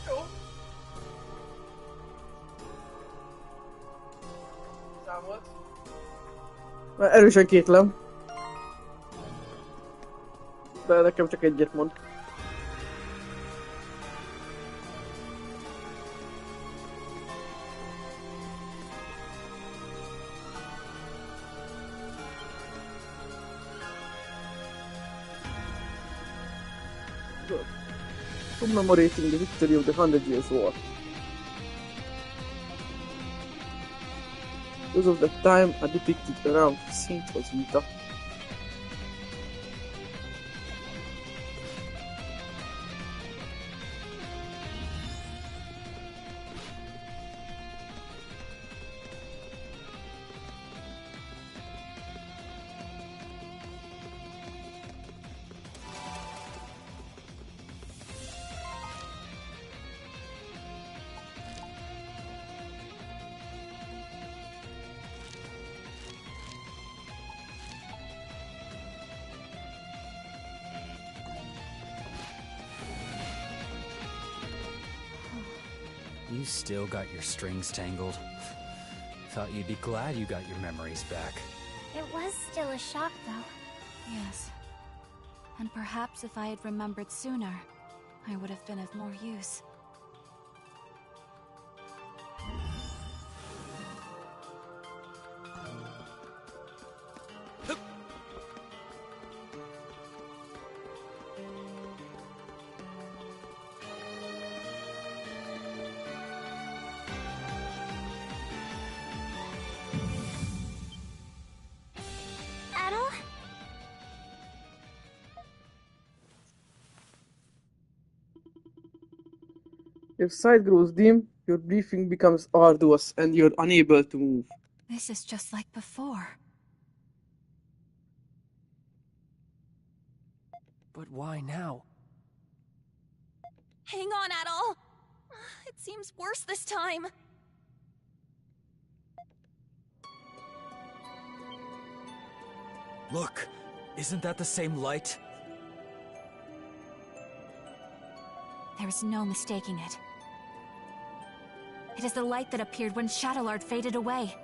Jó. Számolt. Erősen kétlem. De nekem csak egyet mond. Good. Commemorating the victory of the 100 Years' War. Those of that time are depicted around Saint Roswitha. You still got your strings tangled. Thought you'd be glad you got your memories back. It was still a shock, though. Yes. And perhaps if I had remembered sooner, I would have been of more use. If sight grows dim, your breathing becomes arduous and you're unable to move. This is just like before. But why now? Hang on, Adol! It seems worse this time. Look, isn't that the same light? There's no mistaking it. It is the light that appeared when Shadowlord faded away.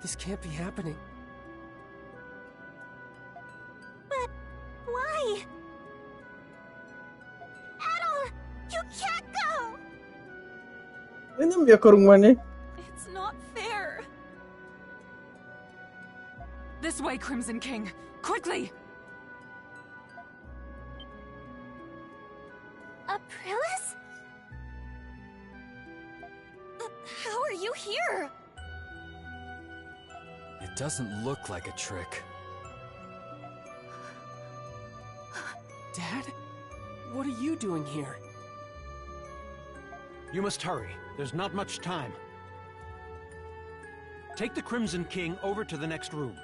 This can't be happening. But why? Adol! You can't go! Nem akarunk menni. It's not fair. This way, Crimson King! Quickly! Aprilis? How are you here? It doesn't look like a trick. Dad? What are you doing here? You must hurry. There's not much time. Take the Crimson King over to the next room.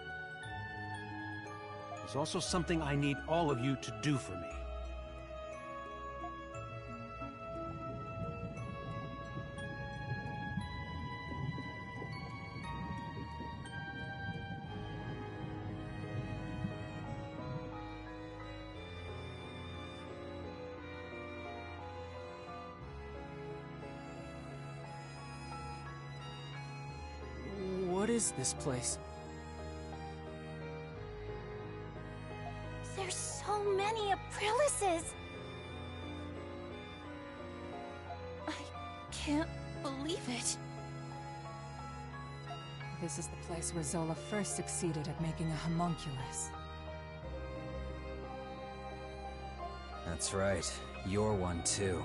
There's also something I need all of you to do for me. What is this place? There's so many Aprilises! I can't believe it. This is the place where Zola first succeeded at making a homunculus. That's right. You're one too.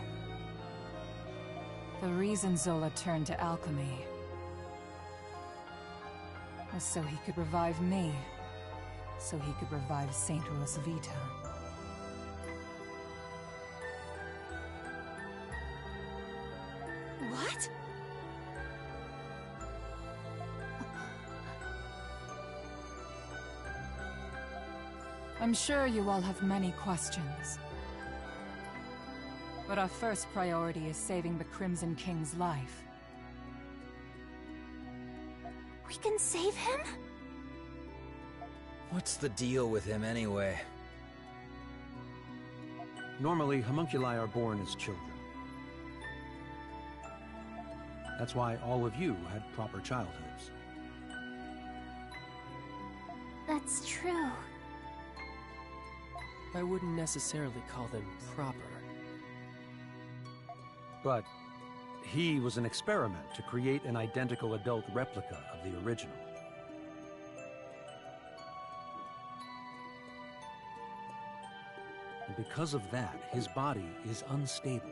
The reason Zola turned to alchemy was so he could revive me, so he could revive Saint Rosvita. What? I'm sure you all have many questions. But our first priority is saving the Crimson King's life. We can save him? What's the deal with him anyway? Normally, homunculi are born as children. That's why all of you had proper childhoods. That's true. I wouldn't necessarily call them proper. But he was an experiment to create an identical adult replica of the original. And because of that, his body is unstable.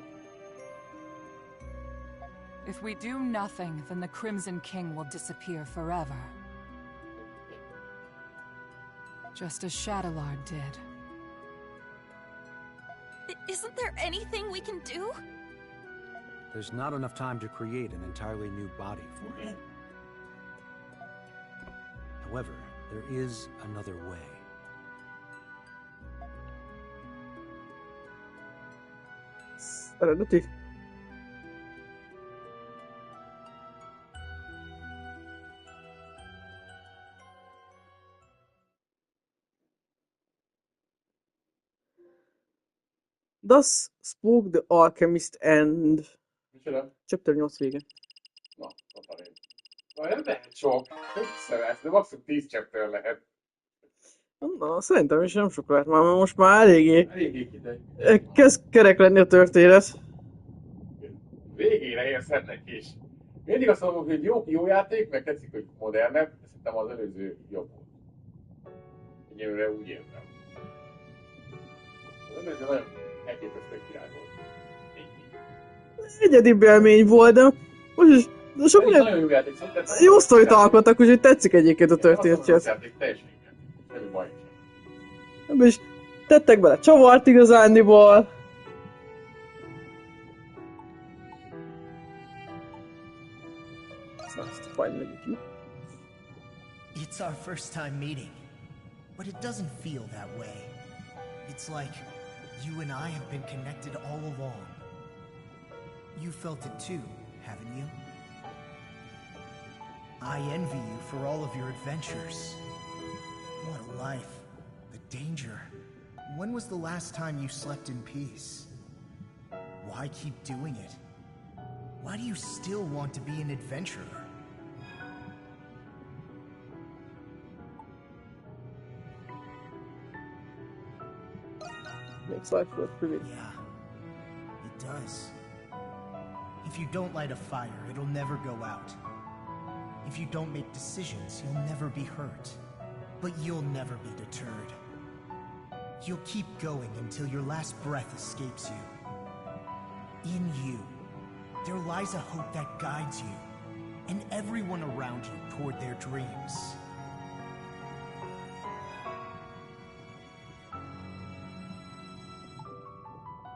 If we do nothing, then the Crimson King will disappear forever. Just as Shadowlord did. Isn't there anything we can do? There's not enough time to create an entirely new body for him. However, there is another way. Eredeti. Thus spoke the alchemist and Micsoda? chapter 8 vége. Na, ott van én. Na, ez lehet sok. Össze de maximum 10 chapter lehet. Na, szerintem is nem sok lehet már, mert most már eléggé Eléggé hideg. kezd kerek lenni a történet. Végére érsz is. Mindig azt mondom, hogy jó játék, meg tetszik, hogy modernebb, de szerintem az előző jobb volt. Egyelőre úgy érzem. Az előző nagyon elképesztő király volt. Egyedi élmény volt, de most is de sok Nagyon minden jó játék, szóval jó sztorit alkottak, úgyhogy tetszik egyébként a történet. játék teljesen igen. Semmi baj sem. És tettek bele csavart igazándiból. It's nice to finally meet you. It's our first time meeting, but it doesn't feel that way. It's like you and I have been connected all along. You felt it too, haven't you? I envy you for all of your adventures. What a life. The danger. When was the last time you slept in peace? Why keep doing it? Why do you still want to be an adventurer? Makes life worth living. Yeah, it does. If you don't light a fire, it'll never go out. If you don't make decisions, you'll never be hurt. But you'll never be deterred. You'll keep going until your last breath escapes you. In you, there lies a hope that guides you, and everyone around you toward their dreams.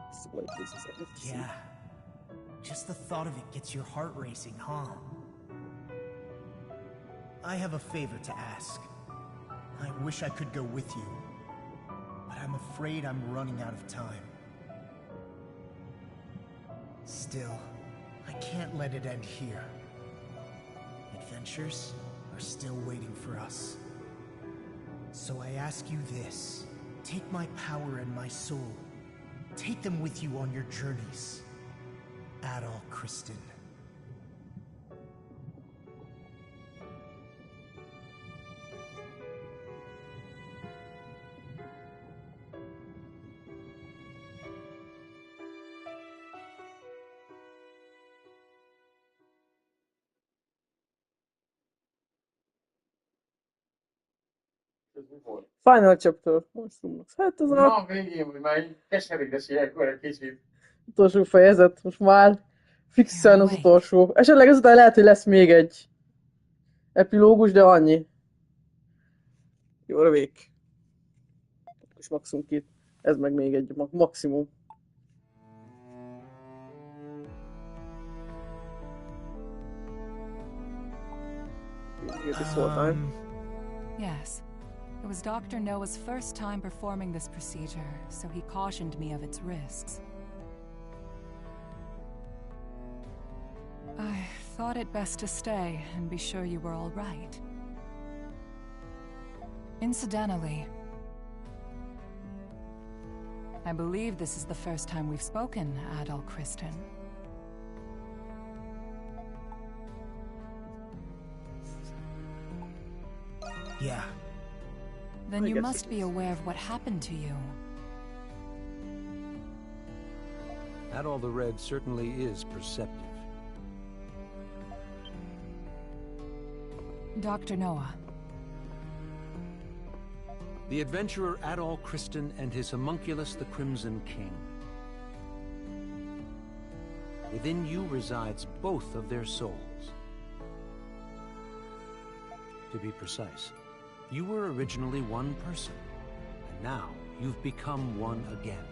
It's the way this is like to see. Yeah. Just the thought of it gets your heart racing, huh? I have a favor to ask. I wish I could go with you, but I'm afraid I'm running out of time. Still, I can't let it end here. Adventures are still waiting for us. So I ask you this. Take my power and my soul. Take them with you on your journeys. Adol Kristen. Ez mi volt? Final chapter. Monstrumnak. Hát ez a Na, végén, hogy már így keserédes ilyenkor egy kicsit. utolsó fejezet. Most már fixen az utolsó. Esetleg ezután lehet, hogy lesz még egy epilógus, de annyi. Jó, rövég. És maximum 2. Ez meg még egy maximum. It is all time. Yes. It was Dr. Noah's first time performing this procedure, so he cautioned me of its risks. I thought it best to stay and be sure you were all right. Incidentally, I believe this is the first time we've spoken, Adol Kristen. Yeah. Then I you guess must it be is. aware of what happened to you. Adol the Red certainly is perceptive. Dr. Noah. The adventurer Adol Kristen and his homunculus, the Crimson King. Within you resides both of their souls. To be precise, you were originally one person, and now you've become one again.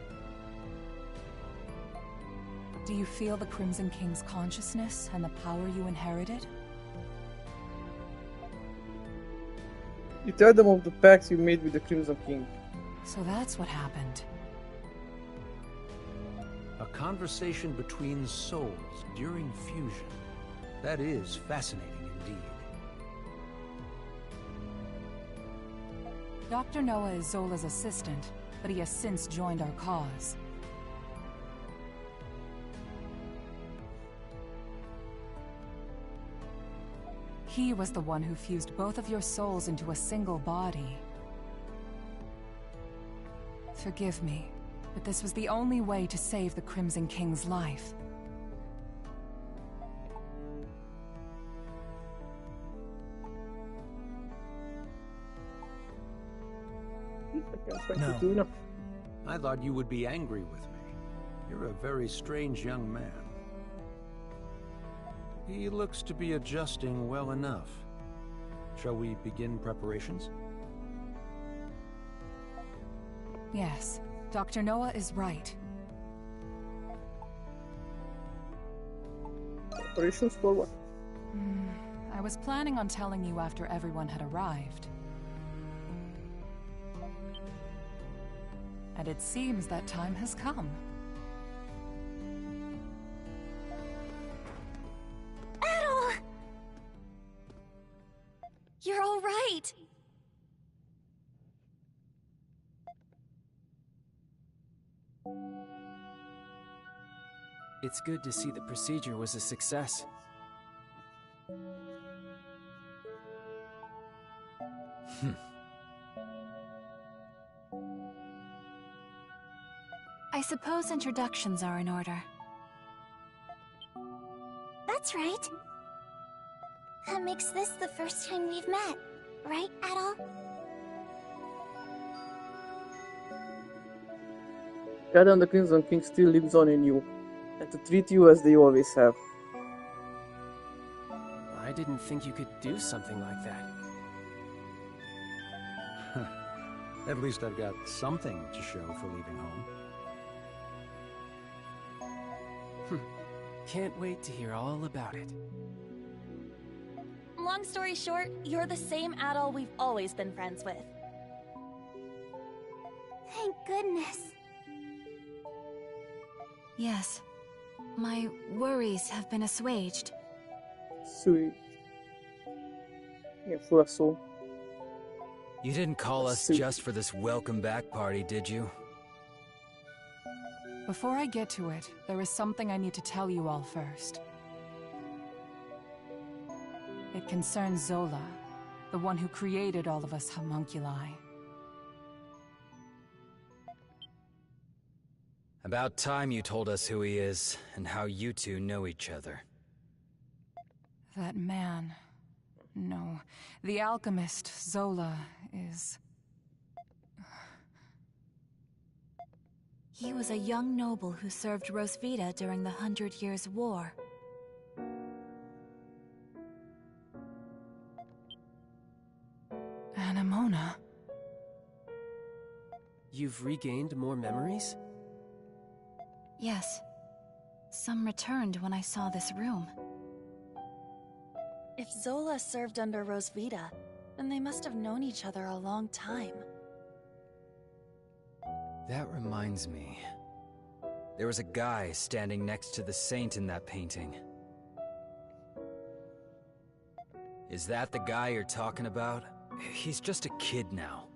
Do you feel the Crimson King's consciousness and the power you inherited? You tell them of the pact you made with the Crimson King. So that's what happened. A conversation between souls during fusion. That is fascinating indeed. Dr. Noah is Zola's assistant, but he has since joined our cause. He was the one who fused both of your souls into a single body. Forgive me, but this was the only way to save the Crimson King's life. No. I thought you would be angry with me. You're a very strange young man. He looks to be adjusting well enough. Shall we begin preparations? Yes, Dr. Noah is right. Operations for what? I was planning on telling you after everyone had arrived. And it seems that time has come. Adol! You're all right. It's good to see the procedure was a success. I suppose introductions are in order. That's right. That makes this the first time we've met, right, Adol? Adam the Crimson King still lives on in you, and to treat you as they always have. I didn't think you could do something like that. At least I've got something to show for leaving home. Can't wait to hear all about it. Long story short, you're the same Adol we've always been friends with. Thank goodness. Yes. My worries have been assuaged. Sweet. Yeah, for us all. You didn't call us just for this welcome back party, did you? Before I get to it, there is something I need to tell you all first. It concerns Zola, the one who created all of us homunculi. About time you told us who he is, and how you two know each other. That man... No, the alchemist, Zola, is... He was a young noble who served Rosvita during the 100 Years' War. Anemona. You've regained more memories? Yes. Some returned when I saw this room. If Zola served under Rosvita, And they must have known each other a long time. That reminds me. There was a guy standing next to the saint in that painting. Is that the guy you're talking about? He's just a kid now.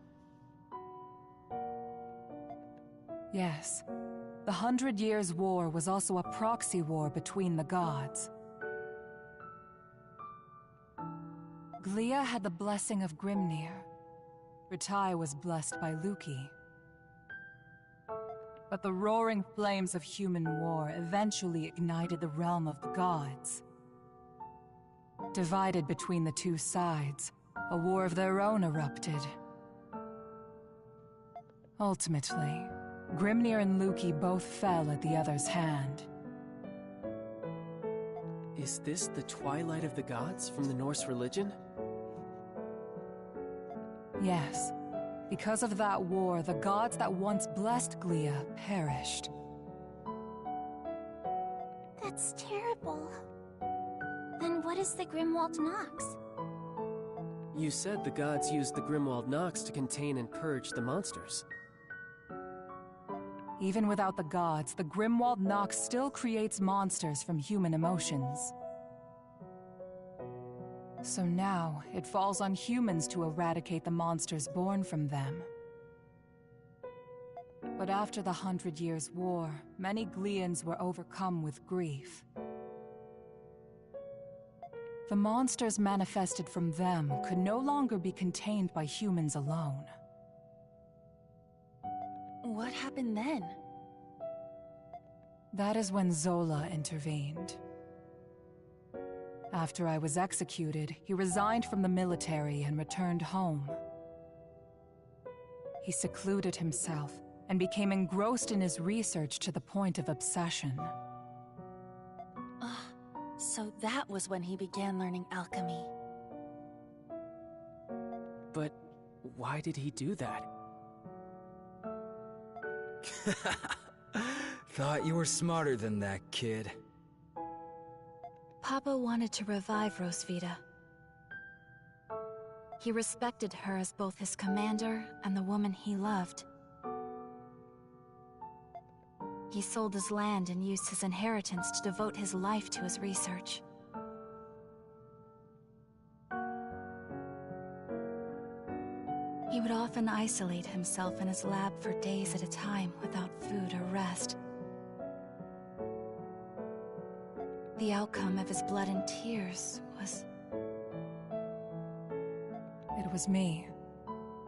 Yes. The 100 Years' War was also a proxy war between the gods. Glia had the blessing of Grimnir. Rattay was blessed by Luki. But the roaring flames of human war eventually ignited the realm of the gods. Divided between the two sides, a war of their own erupted. Ultimately, Grimnir and Luki both fell at the other's hand. Is this the Twilight of the Gods from the Norse religion? Yes. Because of that war, the gods that once blessed Glia perished. That's terrible. Then what is the Grimwald Nox? You said the gods used the Grimwald Nox to contain and purge the monsters. Even without the gods, the Grimwald Nox still creates monsters from human emotions. So now, it falls on humans to eradicate the monsters born from them. But after the 100 Years' War, many Glians were overcome with grief. The monsters manifested from them could no longer be contained by humans alone. What happened then? That is when Zola intervened. After I was executed, he resigned from the military and returned home. He secluded himself and became engrossed in his research to the point of obsession. So that was when he began learning alchemy. But why did he do that? Thought you were smarter than that, kid. Papa wanted to revive Rosvita. He respected her as both his commander and the woman he loved. He sold his land and used his inheritance to devote his life to his research. He would often isolate himself in his lab for days at a time without food or rest. The outcome of his blood and tears was... It was me.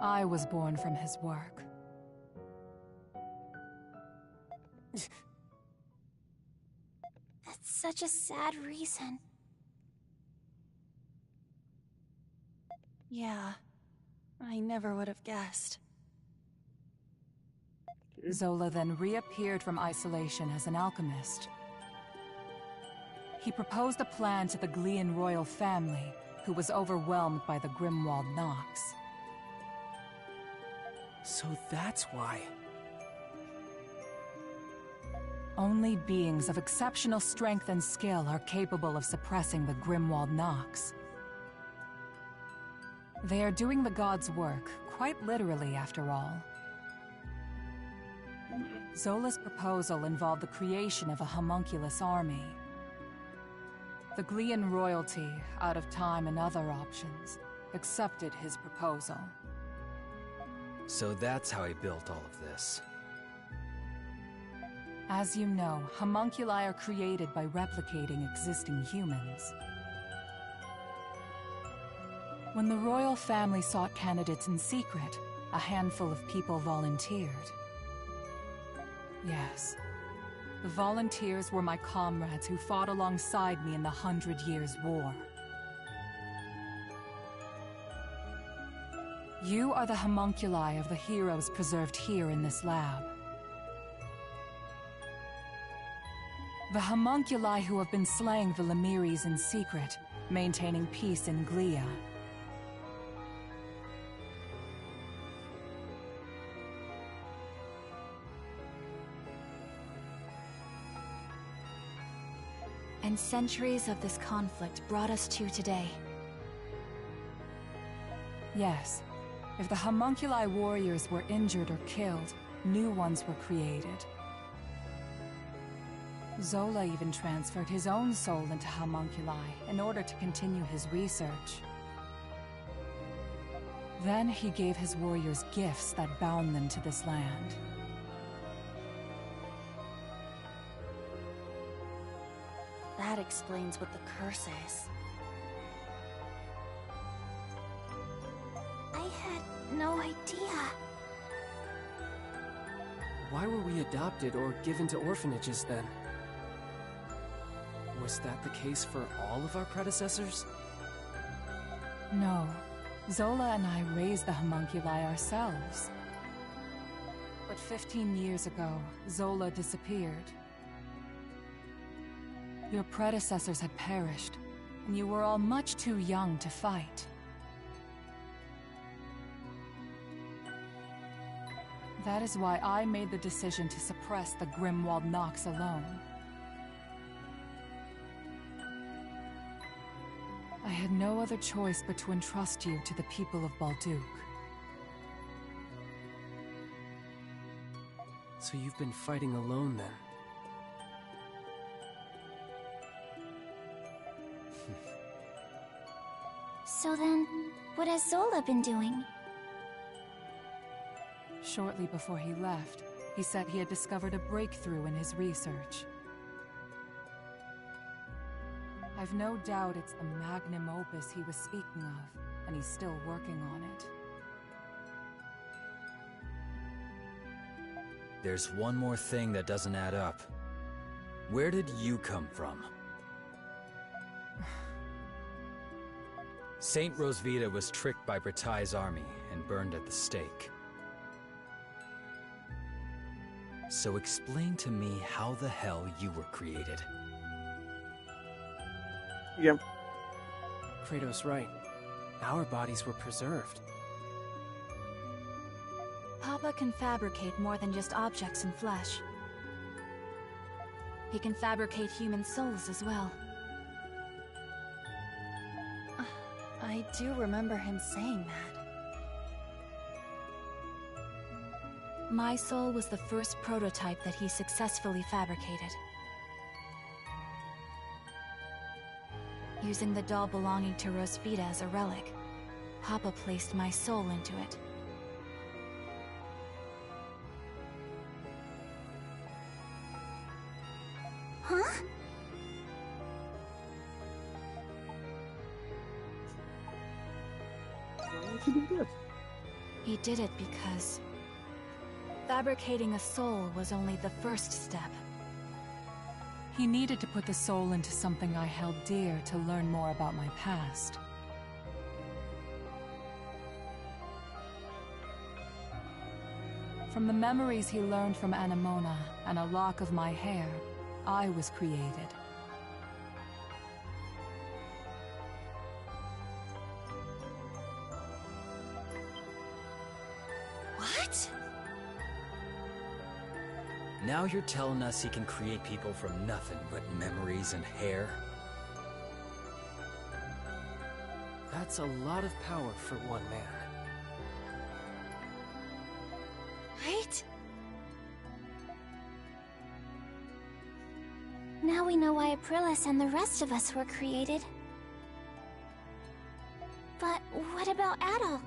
I was born from his work. That's such a sad reason. Yeah, I never would have guessed. Zola then reappeared from isolation as an alchemist. He proposed a plan to the Glian royal family, who was overwhelmed by the Grimwald Nox. So that's why. Only beings of exceptional strength and skill are capable of suppressing the Grimwald Nox. They are doing the gods' work, quite literally after all. Zola's proposal involved the creation of a homunculus army. The Glian royalty, out of time and other options, accepted his proposal. So that's how he built all of this. As you know, homunculi are created by replicating existing humans. When the royal family sought candidates in secret, a handful of people volunteered. Yes. The volunteers were my comrades who fought alongside me in the 100 Years' War. You are the homunculi of the heroes preserved here in this lab. The homunculi who have been slaying the Lemiris in secret, maintaining peace in Glia. And centuries of this conflict brought us to today. Yes. If the homunculi warriors were injured or killed, new ones were created. Zola even transferred his own soul into homunculi in order to continue his research. Then he gave his warriors gifts that bound them to this land. That explains what the curse is. I had no idea. Why were we adopted or given to orphanages then? Was that the case for all of our predecessors? No. Zola and I raised the homunculi ourselves. But 15 years ago, Zola disappeared. Your predecessors had perished, and you were all much too young to fight. That is why I made the decision to suppress the Grimwald Nox alone. I had no other choice but to entrust you to the people of Balduq. So you've been fighting alone then? So then, what has Zola been doing? Shortly before he left, he said he had discovered a breakthrough in his research. I've no doubt it's the magnum opus he was speaking of, and he's still working on it. There's one more thing that doesn't add up. Where did you come from? Saint Rosvita was tricked by Bretai's army and burned at the stake. So explain to me how the hell you were created. Igen. Kratos right. Our bodies were preserved. Papa can fabricate more than just objects and flesh. He can fabricate human souls as well. I do remember him saying that. My soul was the first prototype that he successfully fabricated. Using the doll belonging to Rosvita as a relic, Papa placed my soul into it. Huh? Why would you do this? He did it because fabricating a soul was only the first step. He needed to put the soul into something I held dear to learn more about my past. From the memories he learned from Anemona and a lock of my hair, I was created. What? Now you're telling us he can create people from nothing but memories and hair? That's a lot of power for one man. Right? Now we know why Aprilis and the rest of us were created. But what about Adol?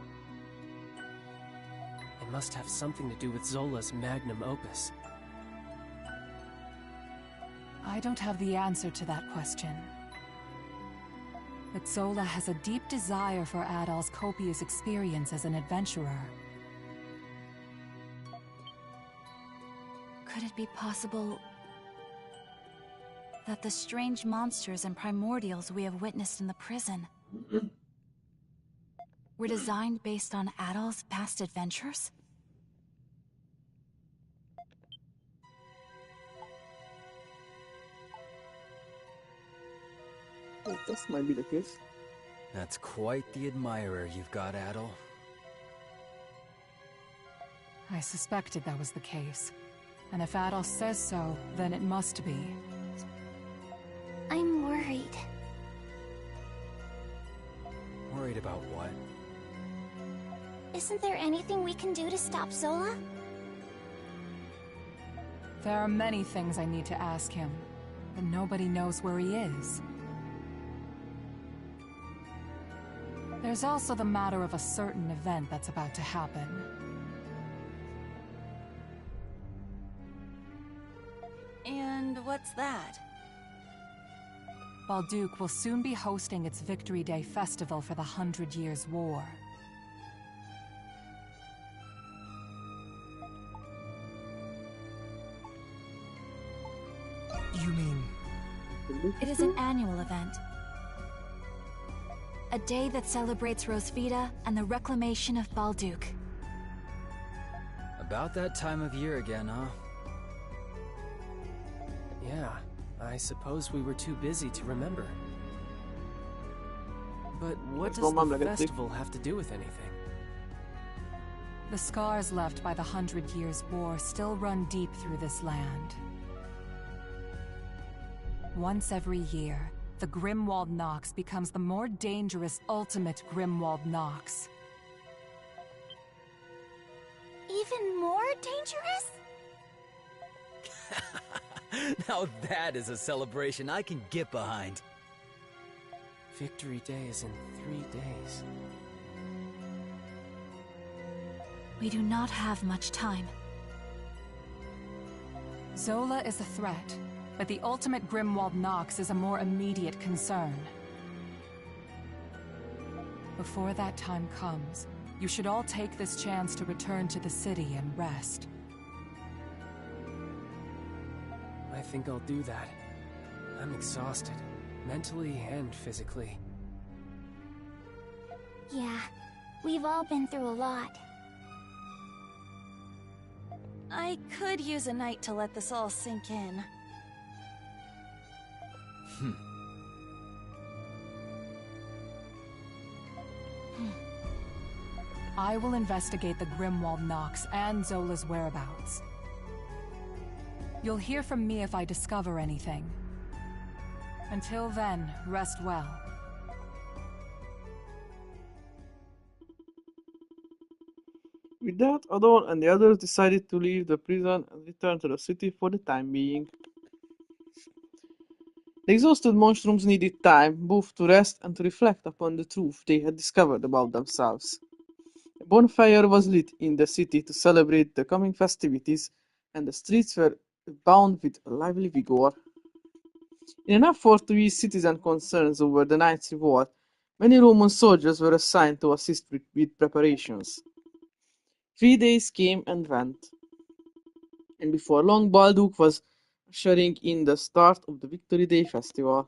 It must have something to do with Zola's magnum opus. I don't have the answer to that question. But Zola has a deep desire for Adol's copious experience as an adventurer. Could it be possible that the strange monsters and primordials we have witnessed in the prison were designed based on Adol's past adventures? Oh, this might be the case. That's quite the admirer you've got, Adol. I suspected that was the case. And if Adol says so, then it must be. I'm worried. Worried about what? Isn't there anything we can do to stop Zola? There are many things I need to ask him, but nobody knows where he is. There's also the matter of a certain event that's about to happen. And what's that? Balduque will soon be hosting its Victory Day festival for the 100 Years' War. You mean... It is an annual event. A day that celebrates Rosvita and the reclamation of Balduque. About that time of year again, huh? Yeah, I suppose we were too busy to remember. But what does the festival have to do with anything? The scars left by the 100 Years' War still run deep through this land. Once every year, the Grimwald Nox becomes the more dangerous ultimate Grimwald Nox. Even more dangerous? Now that is a celebration I can get behind. Victory Day is in 3 days. We do not have much time. Zola is a threat, but the ultimate Grimwald Nox is a more immediate concern. Before that time comes, you should all take this chance to return to the city and rest. I think I'll do that. I'm exhausted, mentally and physically. Yeah, we've all been through a lot. I could use a night to let this all sink in. I will investigate the Grimwald Nox and Zola's whereabouts. You'll hear from me if I discover anything. Until then, rest well. With that, Adol and the others decided to leave the prison and return to the city for the time being. The exhausted Monstroms needed time, both to rest and to reflect upon the truth they had discovered about themselves. A bonfire was lit in the city to celebrate the coming festivities, and the streets were abound with a lively vigor. In an effort to ease citizen concerns over the night's revolt, many Roman soldiers were assigned to assist with preparations. 3 days came and went, and before long Balduque was ushering in the start of the Victory Day festival.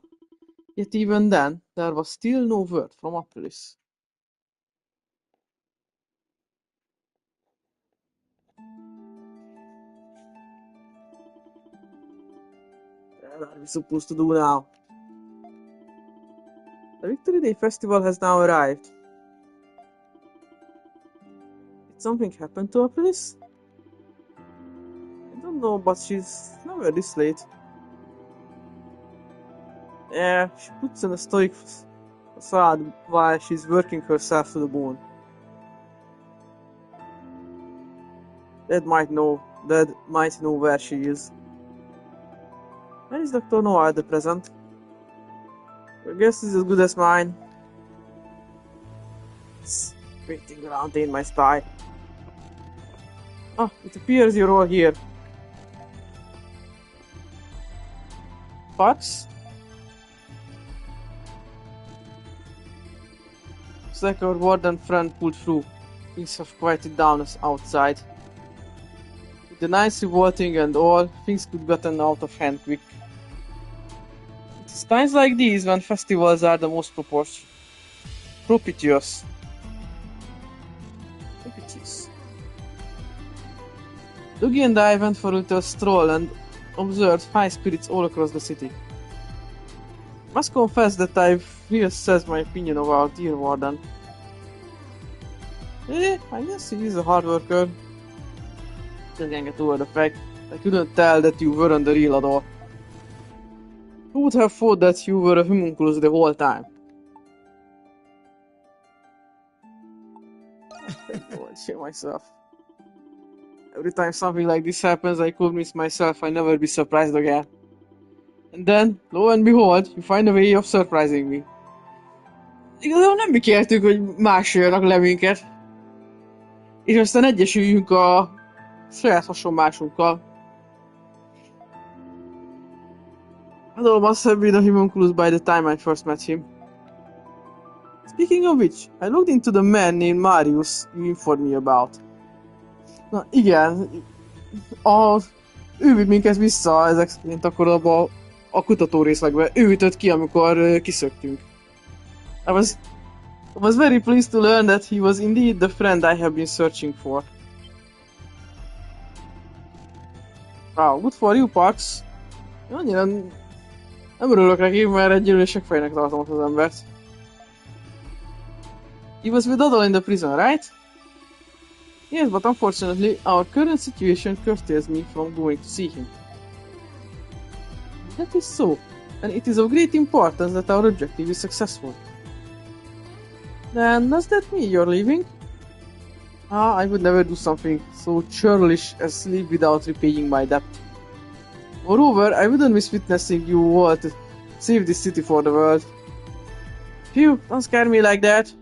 Yet even then, there was still no word from Aprilis. What are we supposed to do now? The Victory Day festival has now arrived. Did something happen to Aprilis? I don't know, but she's never this late. Yeah, she puts on a stoic facade while she's working herself to the bone. Dad might know where she is. Where is Dr. Noah at the present? Your guess is as good as mine. It's waiting around in my spy. Ah, it appears you're all here. Fox? Looks like our warden friend pulled through. Things have quieted down outside. With the nights revolting and all, things could gotten out of hand quick. It's times like these when festivals are the most propitious. Dougie and I went for a little stroll and observed high spirits all across the city. I must confess that I've reassessed my opinion of our dear warden. I guess he is a hard worker. Still can't get over the fact I couldn't tell that you weren't the real Adol. Who would have thought that you were a homunculus the whole time? I won't shame myself. Every time something like this happens, I convince myself I'll never be surprised again. And then, lo and behold, you find a way of surprising me. Igazából nem mi kértük, hogy más jöjjön le minket. És aztán egyesüljünk a saját hasonmásunkkal. Adol must have been a homunculus by the time I first met him. Speaking of which, I looked into the man named Marius you informed me about. Na igen, ő vitt minket vissza ezek szerint akkor abba a kutató részlegbe. Ő ütött ki, amikor kiszöktünk. I was very pleased to learn that he was indeed the friend I have been searching for. Wow, good for you, Pax. Annyira nem örülök neki, mert egy gyűlések fejnek tartom az embert. He was with Adol in the prison, right? Yes, but unfortunately, our current situation curtails me from going to see him. That is so, and it is of great importance that our objective is successful. Then, does that mean you're leaving? I would never do something so churlish as sleep without repaying my debt. Moreover, I wouldn't miss witnessing you all to save this city for the world. Phew, don't scare me like that.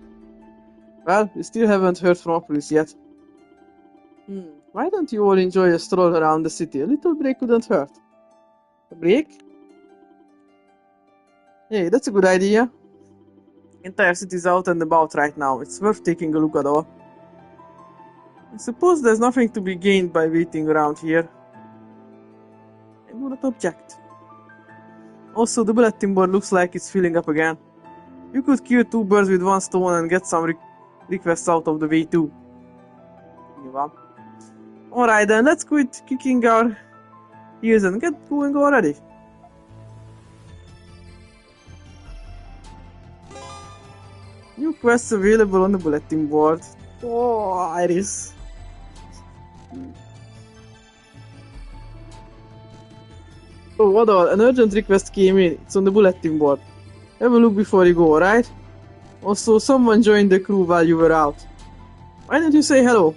Well, we still haven't heard from Apolis yet. Why don't you all enjoy a stroll around the city? A little break couldn't hurt. A break? Hey, that's a good idea. Entire city's out and about right now. It's worth taking a look at all. I suppose there's nothing to be gained by waiting around here. I do not object. Also, the bulletin board looks like it's filling up again. You could kill two birds with one stone and get some requests out of the way too. Alright then, let's quit kicking our heels and get going already. New quests available on the bulletin board. Oh, Iris. Oh, what all? An urgent request came in. It's on the bulletin board. Have a look before you go, alright? Also, someone joined the crew while you were out. Why don't you say hello?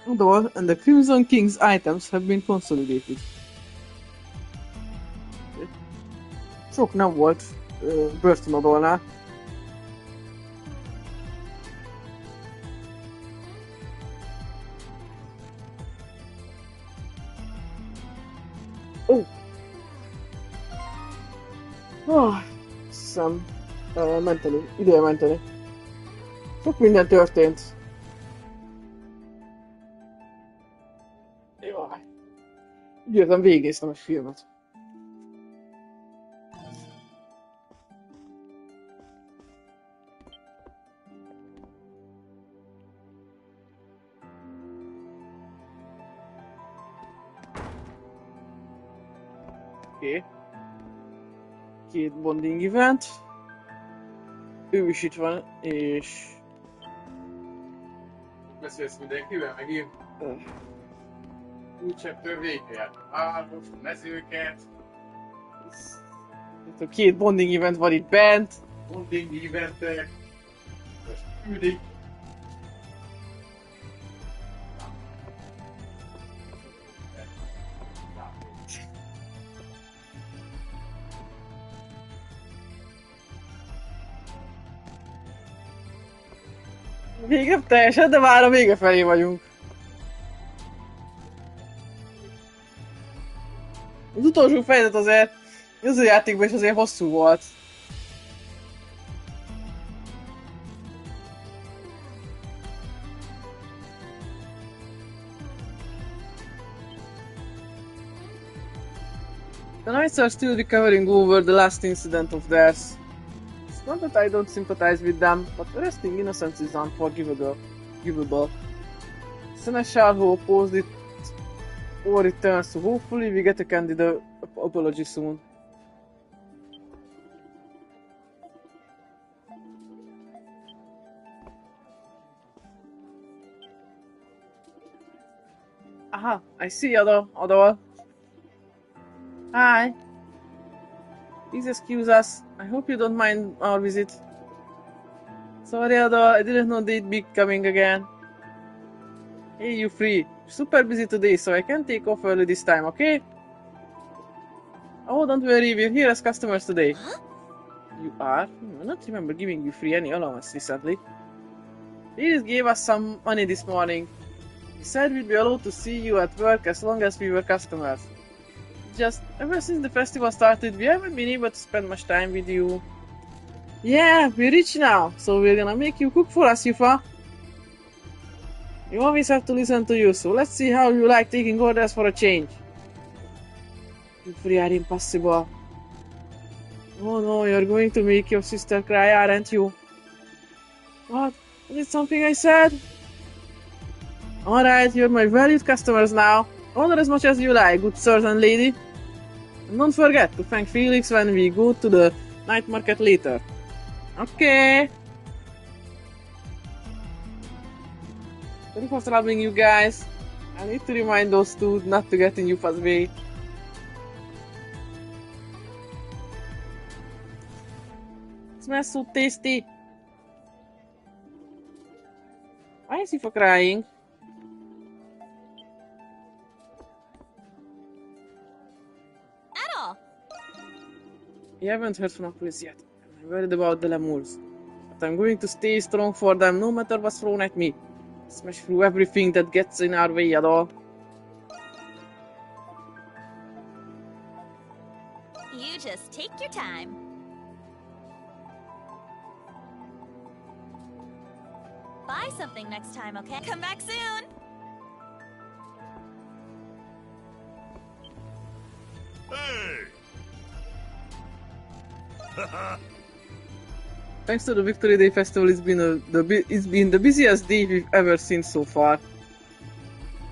Odor and the Crimson King's items have been consolidated. Sok nem volt börtönadolnál. Hiszem, menteni, ideje menteni. Sok minden történt. Jaj. Úgy érzem, végignéztem egy filmet. Oké. Két bonding event. Ő is itt van, és... Beszélsz mindenkivel megint? Új chapter vége. Most mezőket. Két bonding event van itt bent. Bonding eventek. Most küldik. Még nem teljesen, de már a vége felé vagyunk. Az utolsó fejezet azért, az a játékban is azért hosszú volt. The Knights are still recovering over the last incident of theirs. It's not that I don't sympathize with them, but arresting innocents is unforgivable. Seneschal who opposed it or returns, so hopefully we get a candid apology soon. Aha, I see Adol. Hi. Please excuse us. I hope you don't mind our visit. Sorry, Ada, I didn't know they'd be coming again. Hey, you free. Super busy today, so I can't take off early this time, okay? Oh, don't worry, we're here as customers today. Huh? You are? I don't remember giving you free any allowance recently. He just gave us some money this morning. He said we'd be allowed to see you at work as long as we were customers. Just ever since the festival started, we haven't been able to spend much time with you. Yeah, we're rich now, so we're gonna make you cook for us, Yufa. We always have to listen to you, so let's see how you like taking orders for a change. You three are impossible. Oh no, you're going to make your sister cry, aren't you? What? Was it something I said? Alright, you're my valued customers now. Order as much as you like, good sirs and lady. And don't forget to thank Felix when we go to the night market later. Okay. Sorry for troubling you guys. I need to remind those two not to get in Yufa's way. It smells so tasty. Why is Yufa crying? At all. We haven't heard from the police yet. I'm worried about the lemurs. But I'm going to stay strong for them no matter what's thrown at me. Smash through everything that gets in our way at all. You just take your time. Buy something next time, okay? Come back soon! Hey! Thanks to the Victory Day Festival, it's been the busiest day we've ever seen so far.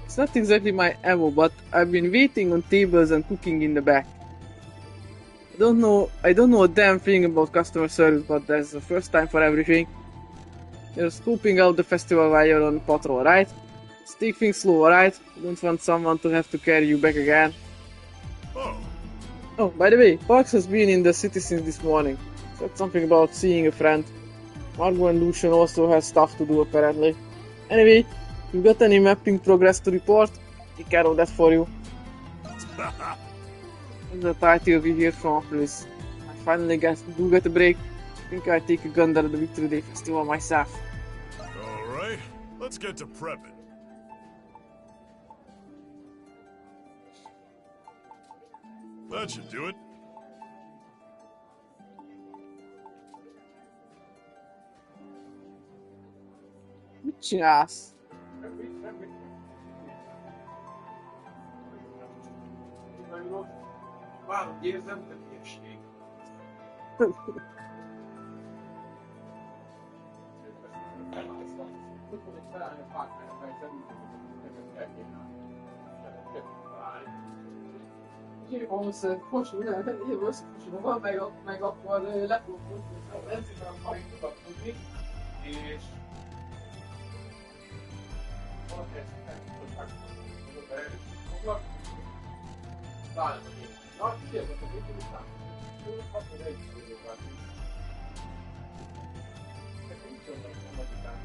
It's not exactly my MO, but I've been waiting on tables and cooking in the back. I don't know a damn thing about customer service, but that's the first time for everything. You're scoping out the festival while you're on patrol, right? Just take things slow, alright? You don't want someone to have to carry you back again. Oh, by the way, Parks has been in the city since this morning. Said something about seeing a friend. Margot and Lucian also has stuff to do apparently. Anyway, if you've got any mapping progress to report, take care of that for you. That's the title we hear from Apolis. I finally get a break. I think I take a gander at the Victory Day Festival myself. Alright, let's get to prepping. That should do it. Mit csinálsz? Várok, érzem, de hülyeség. Most van, meg akkor le fogok futni, a benzinben alig tudok futni, és valaki ezt megtudták, hogy a erős foglak, talán a én. Na, kérdezek, hogy mit tudtam? Azt mondja, egy közöbbet. Nekem úgy szóltam, hogy nem adjuk át.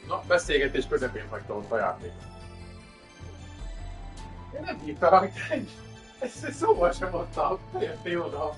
Na, beszélgetés közepén hagyta ott a játékot. Én nem hívtalak, ezt szóval sem mondtam. Jöttél oda.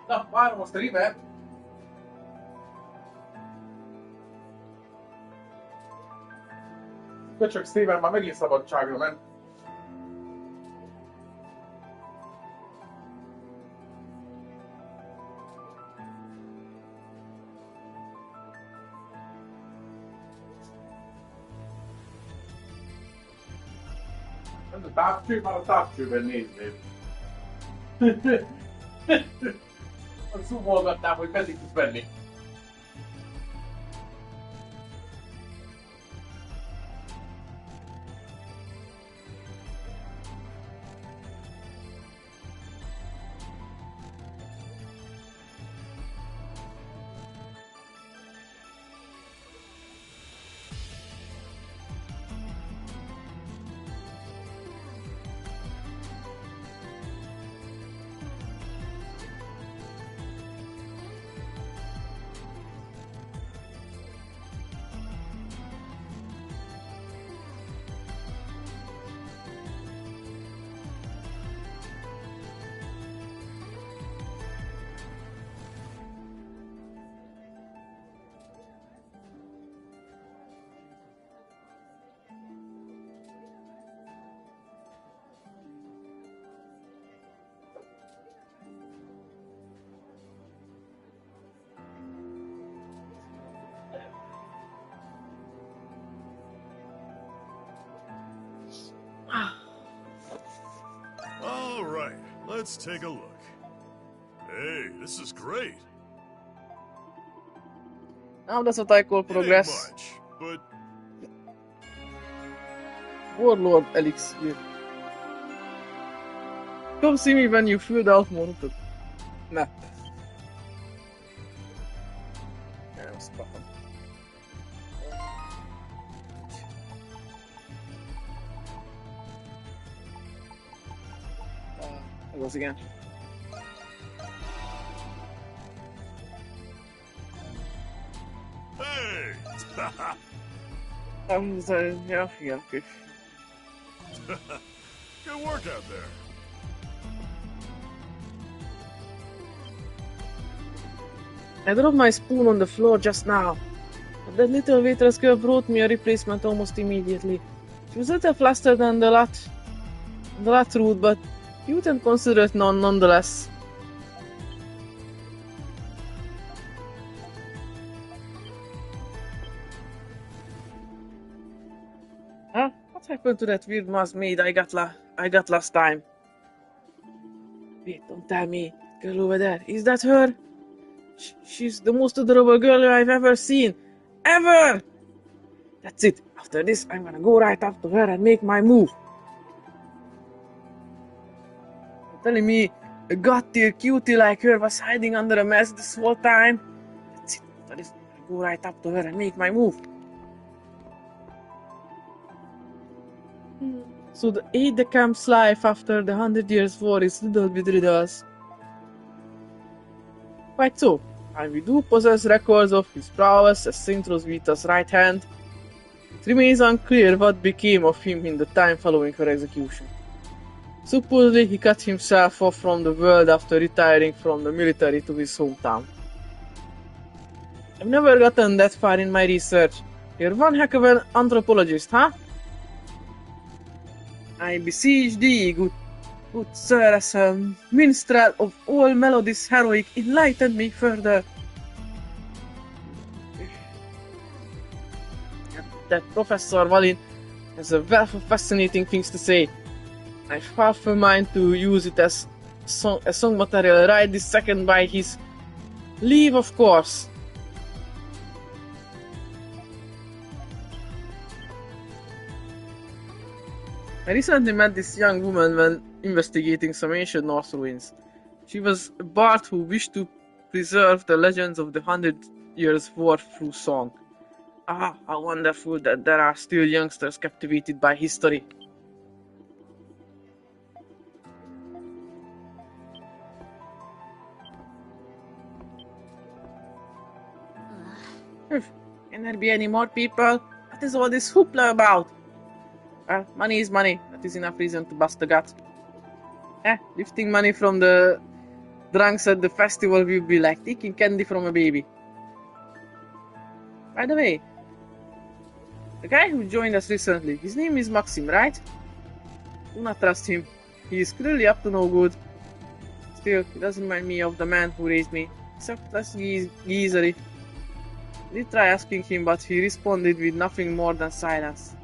Na, várom a streamet! Köcsök streamer már megint szabadságra ment. Nem a távcső, már a távcsőben néznéd. Szumolgatnám, hogy meddig tudsz venni. All right, let's take a look. Hey, this is great. Now that's what I call It ain't progress. much, but Warlord Elixir. Come see me when you feel the outmoded. Nah. Nem, azt kapom. Ez az igen. hey! Ja, igen, kis. Good work out there. I dropped my spoon on the floor just now. But that little waitress girl brought me a replacement almost immediately. She was a little flustered and a lot rude, but you wouldn't consider it nonetheless. Huh? What happened to that weird mask maid I got last time? Wait, don't tell me. Girl over there, is that her? She's the most adorable girl I've ever seen. Ever! That's it. After this, I'm gonna go right up to her and make my move. You're telling me a god-tier cutie like her was hiding under a mask this whole time? That's it. After this, I'm gonna go right up to her and make my move. So the aide-de-camp's life after the 100 Years' War is riddled with riddles. Quite so, and we do possess records of his prowess as Saint Roswitha's right hand. It remains unclear what became of him in the time following her execution. Supposedly he cut himself off from the world after retiring from the military to his hometown. I've never gotten that far in my research. You're one heck of an anthropologist, huh? I beseech thee, good sir, as a minstrel of all melodies heroic, enlighten me further. That Professor Valin has a wealth of fascinating things to say. I've half a mind to use it as song material right this second by his leave, of course. I recently met this young woman when investigating some ancient Norse ruins. She was a bard who wished to preserve the legends of the 100 Years' War through song. Ah, how wonderful that there are still youngsters captivated by history. Can there be any more people? What is all this hoopla about? Well, money is money. That is enough reason to bust the gut. Lifting money from the drunks at the festival will be like taking candy from a baby. By the way, the guy who joined us recently, his name is Maxim, right? Do not trust him. He is clearly up to no good. Still, he does remind me of the man who raised me, except less geezery. I did try asking him, but he responded with nothing more than silence.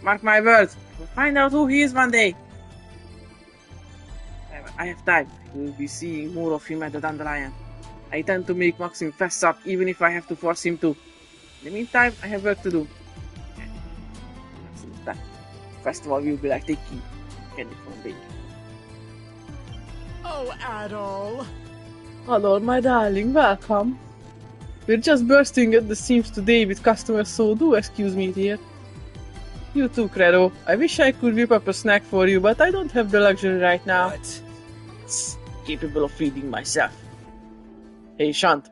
Mark my words, I will find out who he is one day. I have time. We will be seeing more of him at the Dandelion. I tend to make Maxim fess up, even if I have to force him to. In the meantime, I have work to do. That festival will be like taking candy from a baby. Oh, Adol! Adol, my darling, welcome. We're just bursting at the seams today with customers, so do excuse me, dear. You too, Credo. I wish I could whip up a snack for you, but I don't have the luxury right now. What? It's capable of feeding myself. Hey, Shant.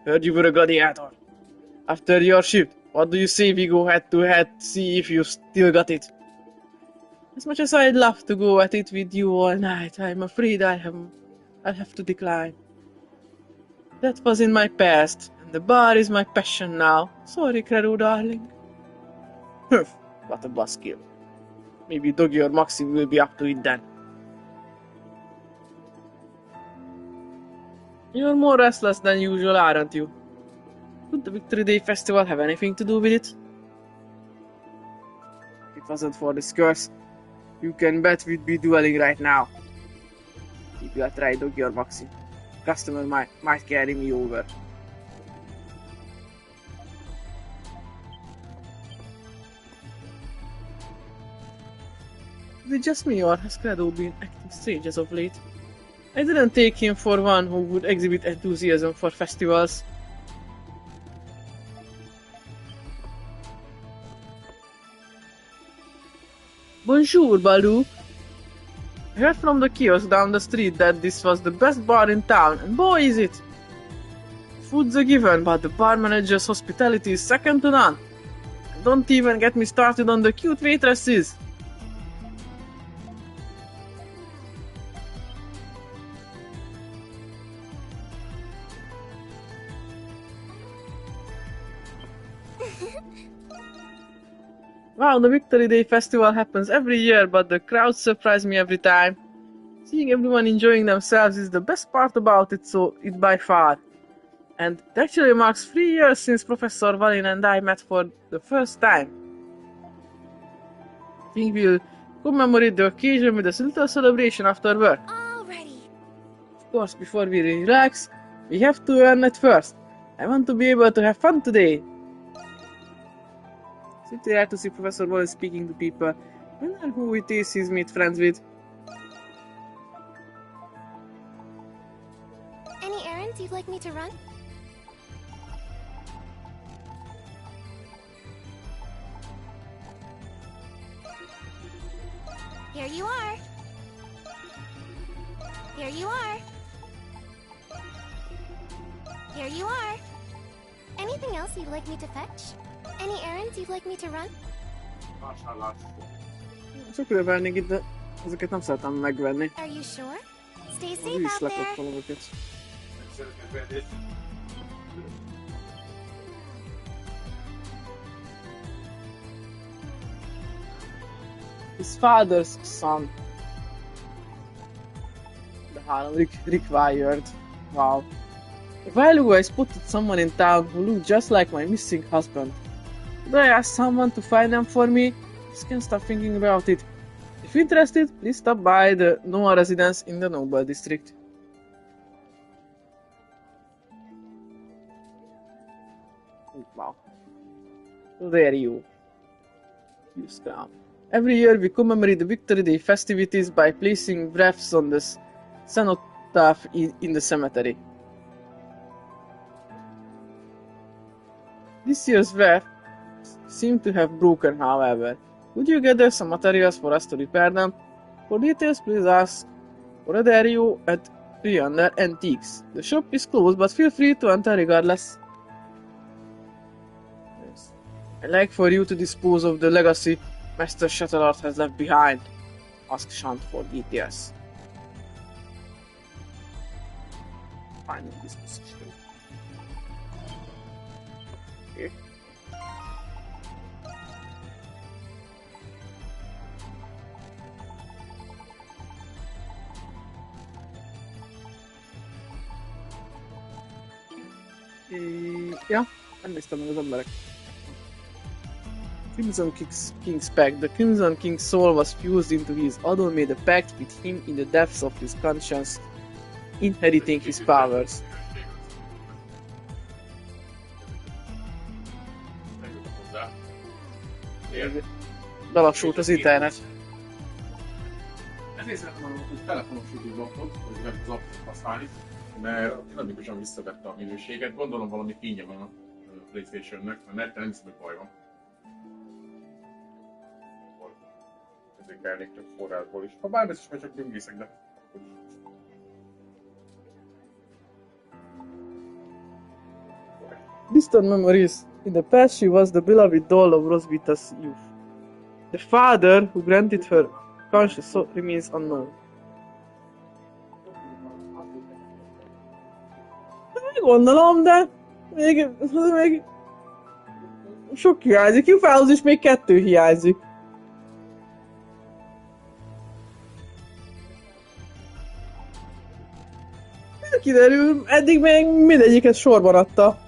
Heard you were a gladiator. After your shift, what do you say we go head to head, see if you still got it? As much as I'd love to go at it with you all night, I'm afraid I'll have to decline. That was in my past, and the bar is my passion now. Sorry, Credo, darling. Humph. What a buzzkill. Maybe Doggy or Maxim will be up to it then. You're more restless than usual, aren't you? Could the Victory Day Festival have anything to do with it? If it wasn't for this curse, you can bet we'd be dueling right now. If you try Doggy or Maxim, customer might carry me over. Is it just me, or has Credo been acting strange as of late? I didn't take him for one who would exhibit enthusiasm for festivals. Bonjour, Baloo. I heard from the kiosk down the street that this was the best bar in town, and boy is it! Food's a given, but the bar manager's hospitality is second to none. And don't even get me started on the cute waitresses. Wow, the Victory Day Festival happens every year, but the crowds surprise me every time. Seeing everyone enjoying themselves is the best part about it, so it by far. And it actually marks 3 years since Professor Valin and I met for the first time. I think we'll commemorate the occasion with a little celebration after work. Already. Of course, before we relax, we have to earn it first. I want to be able to have fun today. It's rare to see Professor Valin speaking to people. I wonder who it is he's made friends with. Any errands you'd like me to run? Here you are. Here you are. Here you are. Anything else you'd like me to fetch? Any errands you'd like me to run? Sok vennék itt, de ezeket nem szeretem megvenni. Are you sure? Stay Az safe is out there. lekopolom őket. His father's son. The három required. Wow. A while ago I spotted someone in town who looked just like my missing husband. Could I ask someone to find them for me? Just can't stop thinking about it. If interested, please stop by the Noah residence in the Noble district. Wow. So there you scram. Every year we commemorate the Victory Day festivities by placing wreaths on the cenotaph in the cemetery. This year's wreath seem to have broken, however. Would you gather some materials for us to repair them? For details, please ask for Dario at Riander Antiques. The shop is closed, but feel free to enter regardless. Yes. I'd like for you to dispose of the legacy Master Shuttleheart has left behind. Ask Shant for details. Finding this position. Okay. Ja, elnéztem meg az emberek. Crimson King's pact. The Crimson King's soul was fused into his. Adon made a pact with him in the depths of his conscience, inheriting his powers. Belassult az internet. Ezért szeretem hogy telefonos YouTube appot, hogy nem az appot használni, mert dinamikusan visszavette a minőséget. Gondolom valami kínja van a PlayStation-nek, mert netten nem hiszem, hogy baj van. Ezért kellnék több forrásból is. Ha bár biztos, hogy csak böngészek, de akkor is. Distant memories. In the past, she was the beloved doll of Roswitha's youth. The father who granted her conscious soul remains unknown. Gondolom, de még sok hiányzik. Jufához is még 2 hiányzik. Kiderül, eddig még mindegyiket sorban adta.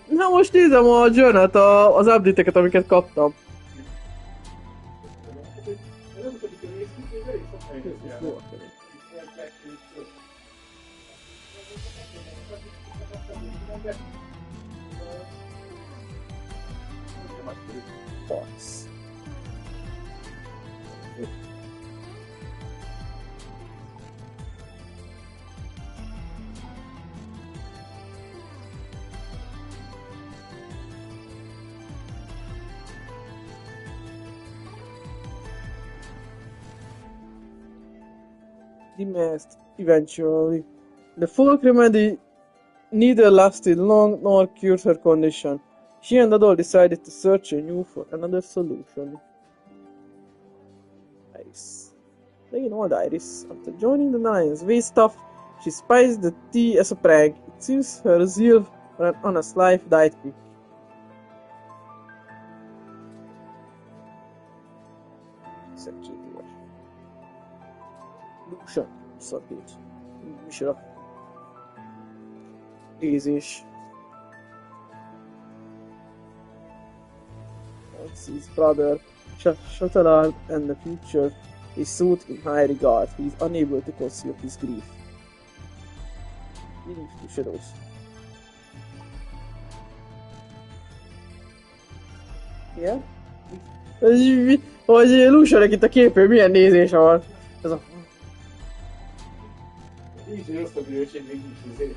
Na most nézem a journal-t, az update-eket, amiket kaptam. Fox. Demasked eventually. The folk remedy neither lasted long nor cured her condition. She and Adol decided to search anew for another solution. Iris. Plain old Iris. After joining the Nines Way staff, she spies the tea as a prank. It seems her zeal for an honest life died quick. Lucian. Szakít. Micsoda. Nézés. That's his brother, Shuttleheart, and the future is sought in high regard. He is unable to conceal his grief. Leading to shadows. Igen? Hogy Luciannek itt a képén milyen nézése van. Ez a... Így, hogy azt a bűnösség még nincs izé.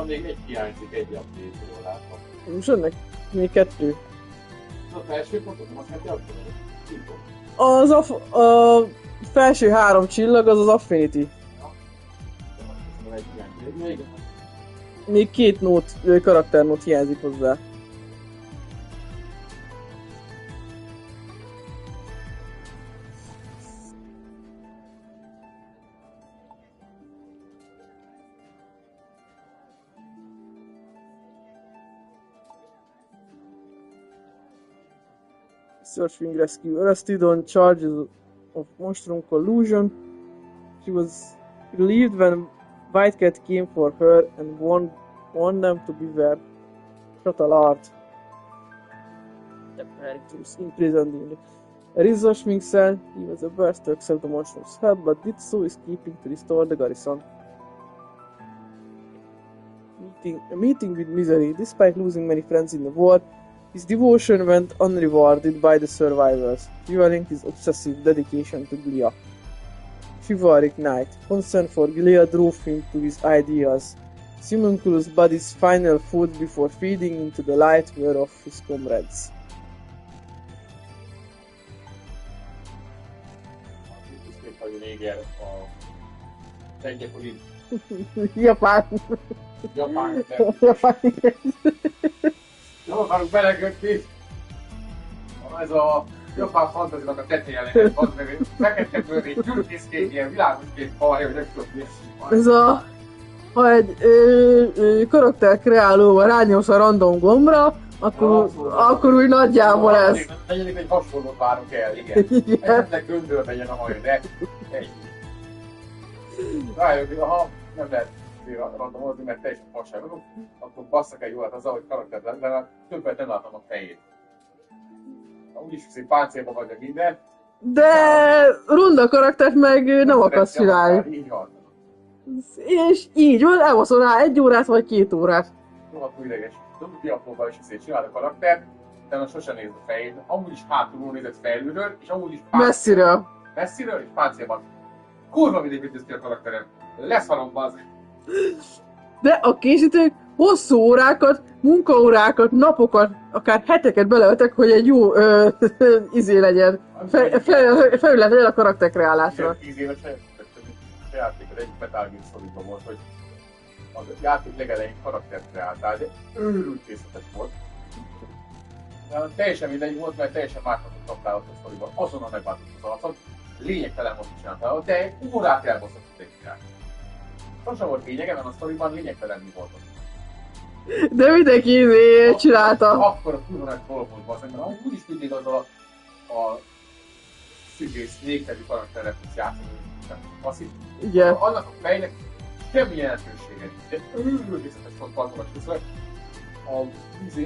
Még egy hiányzik, egy update, jól látva. Most ennek még 2. A felső pontot, nem azt jelenti update? A felső 3 csillag az az Affinity. Még 2 nót, karakternót hiányzik hozzá. Searching rescue arrested on charges of mushroom collusion. She was relieved when White Cat came for her and warned them to beware. Fatal art. Emeritus imprisoned in a research cell. He was averse to accept the mushroom's help, but did so escaping to restore the garrison. A meeting with Misery. Despite losing many friends in the war, his devotion went unrewarded by the survivors, fueling his obsessive dedication to Glia. Chivalric knight, concern for Glia drove him to his ideals. Simunculus' body's final food before feeding into the light were of his comrades. Japán. Japán. Japán. Nem akarunk belekötni. Ez a japán fantazinak a tetejelenet, az meg egy fekete bőrű, gyürkészkék, ilyen világoskék haj, hogy nem tudom mi. Ez a... Ha egy karakterkreálóval rányomsz a random gombra, akkor úgy nagyjából ez. Legyenek egy hasonlót várunk el, igen. Esetleg göndör legyen a haj, de egy. Rájövő, ha nem lehet randomozni, mert teljesen fasságok, akkor basszak egy olyat azzal, hogy karaktert lenne, de többet nem látom a fejét. Úgyis szép páncélba vagy a minden. De ronda karaktert meg nem akarsz csinálni. Így van. És így van, elbaszol rá 1 órát vagy 2 órát. Rohadtul ideges. Tudod, diaplóban is szét csinálod a karaktert, utána sosem nézd a fejét. Amúgy is hátulról nézed felülről, és amúgy is Messziről. Messziről és páncélban. Kurva mindegy, mit néz ki a karakterem. Leszarom az. De a készítők hosszú órákat, munkaórákat, napokat, akár heteket beleöltek, hogy egy jó izé legyen. Felület legyen a karakterkreálásra. 10 évesen a játékod egyik Metal Gear Solidban volt, hogy a játék legelején karaktert kreáltál, de őrült készletes volt. De teljesen mindegy volt, mert teljesen másnak kaptál ott a sztoriban. Azonnal megváltozott az arcot, lényegtelen most csináltál, de egy órát elbaszott egy csinál. Sosem volt lényege, mert a sztoriban lényegtelen mi volt ott. De mindenki izé csinálta. Akkor a kurva nagy dolog volt bazdmeg, mert úgyis mindig azzal a szügész Snake-nevű karakterre tudsz játszani. Igen. Annak a fejnek semmi jelentősége nincs, de őrült részletes volt parkolat közben.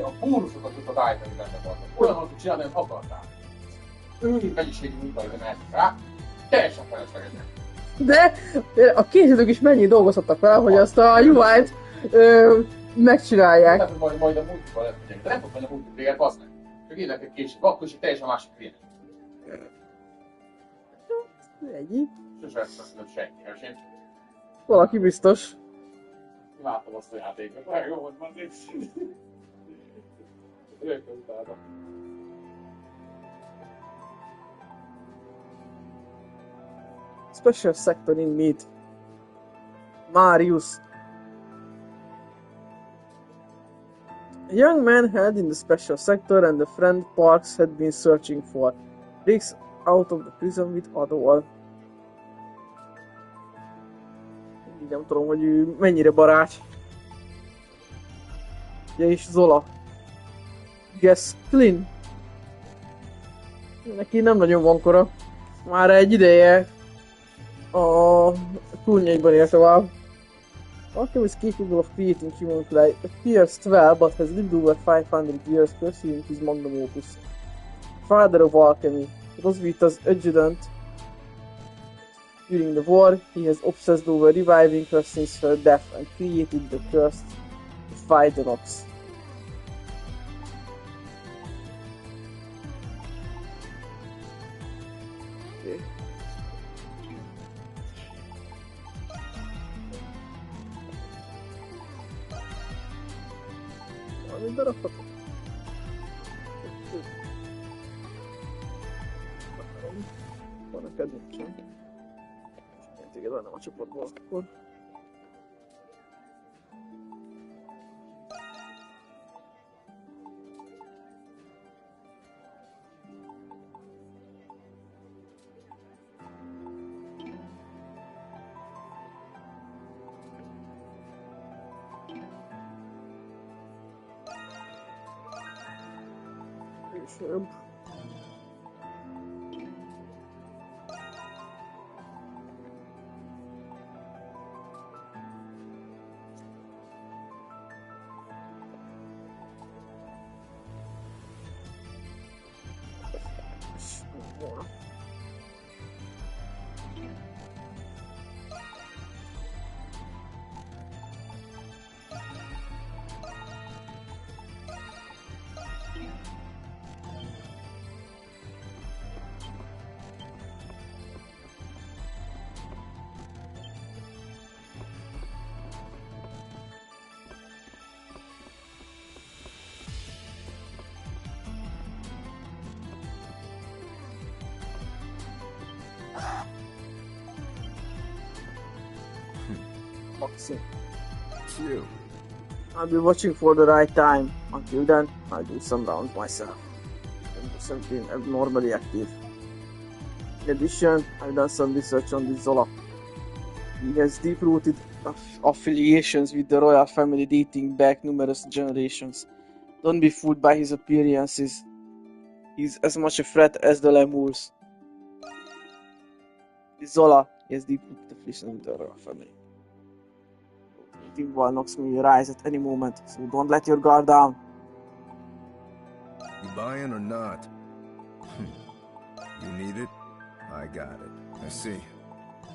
A bónuszokat tudtad állítani benne voltak. Olyan, hogy csinálni, amit akartál. Őrült mennyiségű munkaidő mehetnek rá, teljesen feleslegesen. De a készítők is mennyi dolgozhattak vele, hogy azt a UI-t megcsinálják. Tehát, hogy majd a multiban lesz megyek, de nem fog menni a multiplayer, bazd meg. Csak érdekek később, akkor is egy teljesen másik kliens. Ennyi. Sose ezt mondom senki, és én Valaki biztos. imádtam azt a játékot. Olyan jó volt már nézd. Rögtön utáltam. Special sector in need. Marius. A young man held in the special sector and the friend Parks had been searching for breaks out of the prison with Adol. Így nem tudom, hogy ő mennyire barát. Ja, és Zola. Guess Clint. Neki nem nagyon van kora. Már egy ideje a Krúnyaiban él tovább. Arkham is capable of creating human clay. Appears 12 but has lived over 500 years pursuing his magnum opus. Father of alchemy, Roswitha's adjutant. During the war, he has obsessed over reviving her since her death and created the curse to fight the Nox. Okay. Valami berakhatok. Van neked nincsen. Én téged vennem a csoportból akkor. Később. volna. Boxing. It's you. I'll be watching for the right time. Until then, I'll do some rounds myself. And do something abnormally active. In addition, I've done some research on this Zola. He has deep-rooted affiliations with the royal family dating back numerous generations. Don't be fooled by his appearances. He's as much a threat as the lemurs. Zola, he has deep-rooted affiliations with the royal family. Grimwald Nox may rise at any moment, so don't let your guard down. You buying or not? You need it? I got it. I see.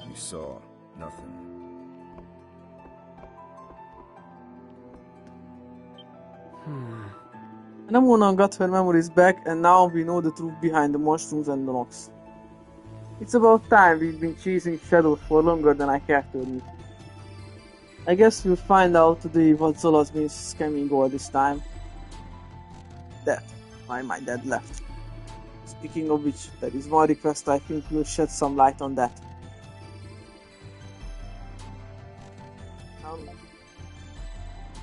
You saw nothing. Nemona got her memories back, and now we know the truth behind the mushrooms and the Nox. It's about time. We've been chasing shadows for longer than I care to admit. I guess we'll find out today what Zola's been scamming all this time. That, why my dad left. Speaking of which, there is one request I think will shed some light on that.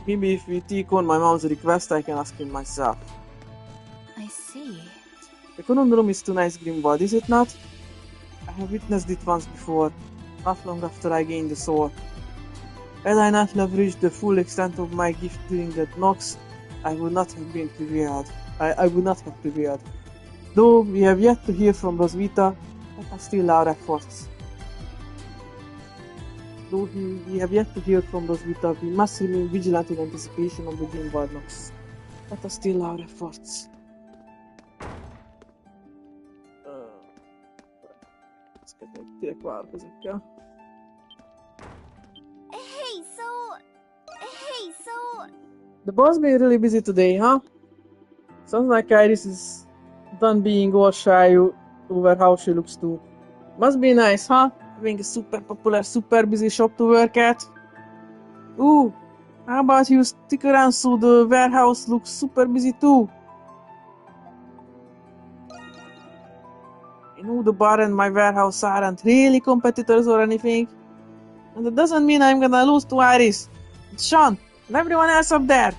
Maybe if we take on my mom's request, I can ask him myself. I see. The conundrum is too nice, Grimwald, is it not? I have witnessed it once before, not long after I gained the sword. Had I not leveraged the full extent of my gift during that Nox, I would not have been prepared. I would not have prepared. Though we have yet to hear from Roswitha, let us still our efforts. We must remain vigilant in anticipation of the Grimwald Nox. Let us still our efforts. Direkt ezekkel. Hey, so... The boss been really busy today, huh? Sounds like Iris is done being all shy over how she looks too. Must be nice, huh? Having a super popular, super busy shop to work at. Ooh, how about you stick around so the warehouse looks super busy too? I know the bar and my warehouse aren't really competitors or anything. And that doesn't mean I'm gonna lose to Iris. It's Sean and everyone else up there.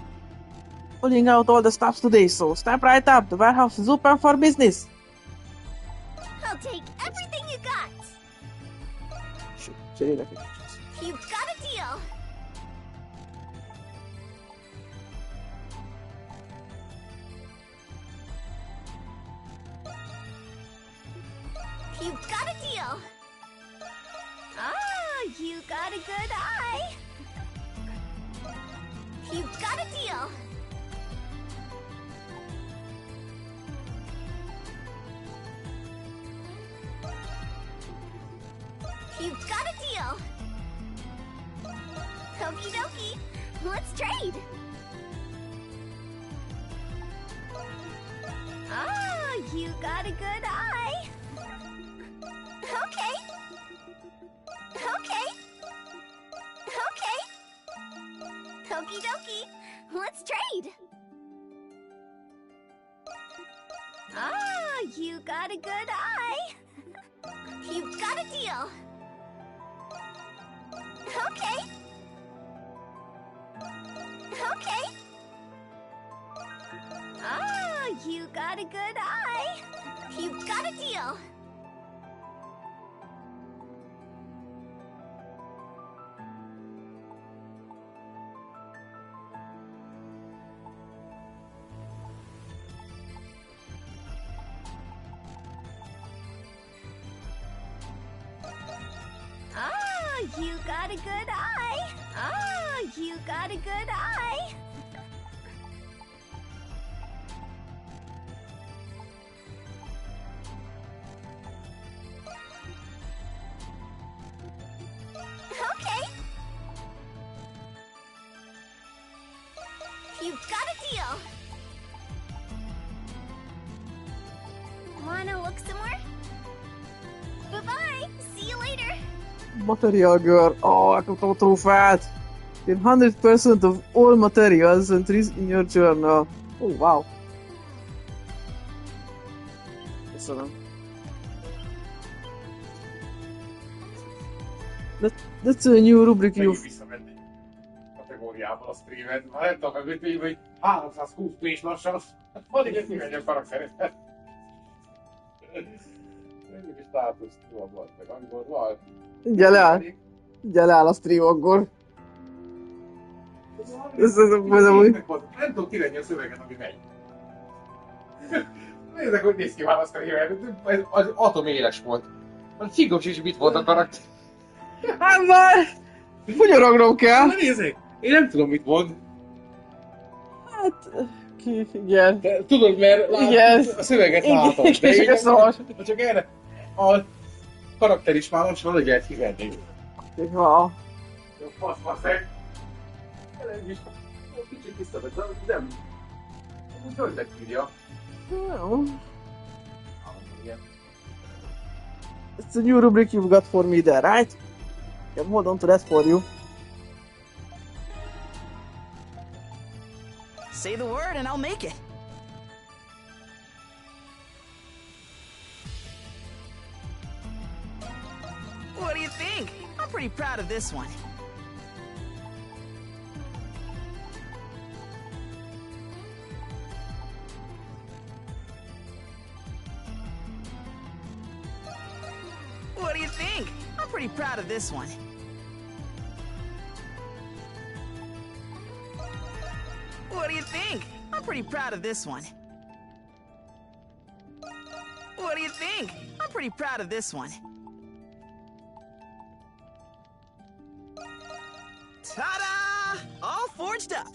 Pulling out all the stops today, so step right up. The warehouse is open for business. I'll take everything you got. You've got a deal. You've got a deal. Ah, you got a good eye. You've got a deal. You've got a deal. Okie dokie. Let's trade. Ah, you got a good eye. Okay. Okie dokie. Let's trade. Ah, you got a good eye. You've got a deal. Okay. Ah, you got a good eye. You've got a deal. Ah, you got a good eye. Ah, you got a good eye. You've got a deal. Wanna look somewhere? Bye-bye. See you later. Material girl. Oh, elkaptam a trófeát. Get 100% of all materials entries in your journal. Oh, wow. Köszönöm. That's a new rubric Megint visszamenni kategóriából a streamet. Már nem tudom megütni, hogy 320 p-s lassan. Alig egy kivegyem karakteret. Mondjuk is státusz, jól volt meg, amikor van. Ugye leáll a stream akkor. Ez amúgy... Nem tudom kivenni a szöveget, ami megy. Nézzek, hogy néz ki már a streamet. Az atoméles volt. A Fingom is mit volt a karakter. Hát már... Fogyorognom kell. Nézzék, én nem tudom mit mond. Hát... Igen. De, tudod, mert a szöveget látom. De én csak erre a karakter is már lassan hogy lehet kivenni. Ja. Fasz-faszeg. Nem is. Kicsit visszavet, de nem. Úgy hogy megírja. Jó. It's a new rubric you've got for me there, right? Yeah, hold on to that for you. Say the word and I'll make it. What do you think? I'm pretty proud of this one. What do you think? I'm pretty proud of this one. What do you think? I'm pretty proud of this one. What do you think? I'm pretty proud of this one. Ta-da! All forged up.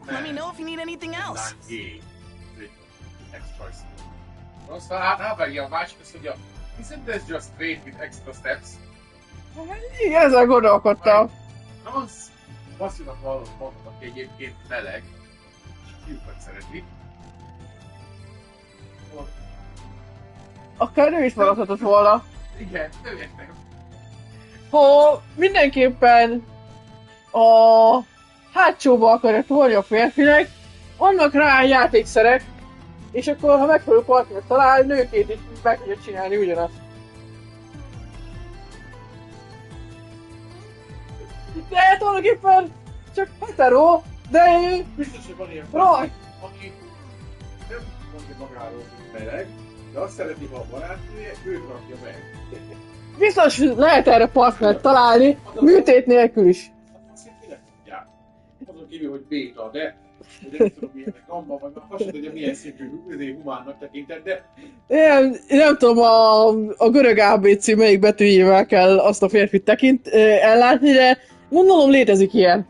Let me know if you need anything else. Aztán rábeli a másik, azt mondja, isn't this just great with extra steps? Igen, ezzel gondolkodtam. Az passzívat hallott, aki egyébként meleg, és fiúkat szereti. Akár ő is maradhatott volna. Igen, nem értem. Ha mindenképpen a hátsóba akarja tolni a férfinek, vannak rá játékszerek, és akkor ha megfelelő partnert talál, nőként is meg tudja csinálni ugyanazt. De tulajdonképpen csak hetero, de ő... Biztos, hogy van ilyen Raj! aki nem mondja magáról, hogy meleg, de azt szereti, ha a barátnője, őt rakja meg. Biztos lehet erre partnert találni, műtét nélkül is. Azt minek tudják? Azon kívül, hogy béta, de nem tudom milyenek gamba, vagy már azt tudja, milyen szintű humánnak tekinted, de... Én nem tudom, a görög ABC melyik betűjével kell azt a férfit ellátni, de gondolom létezik ilyen.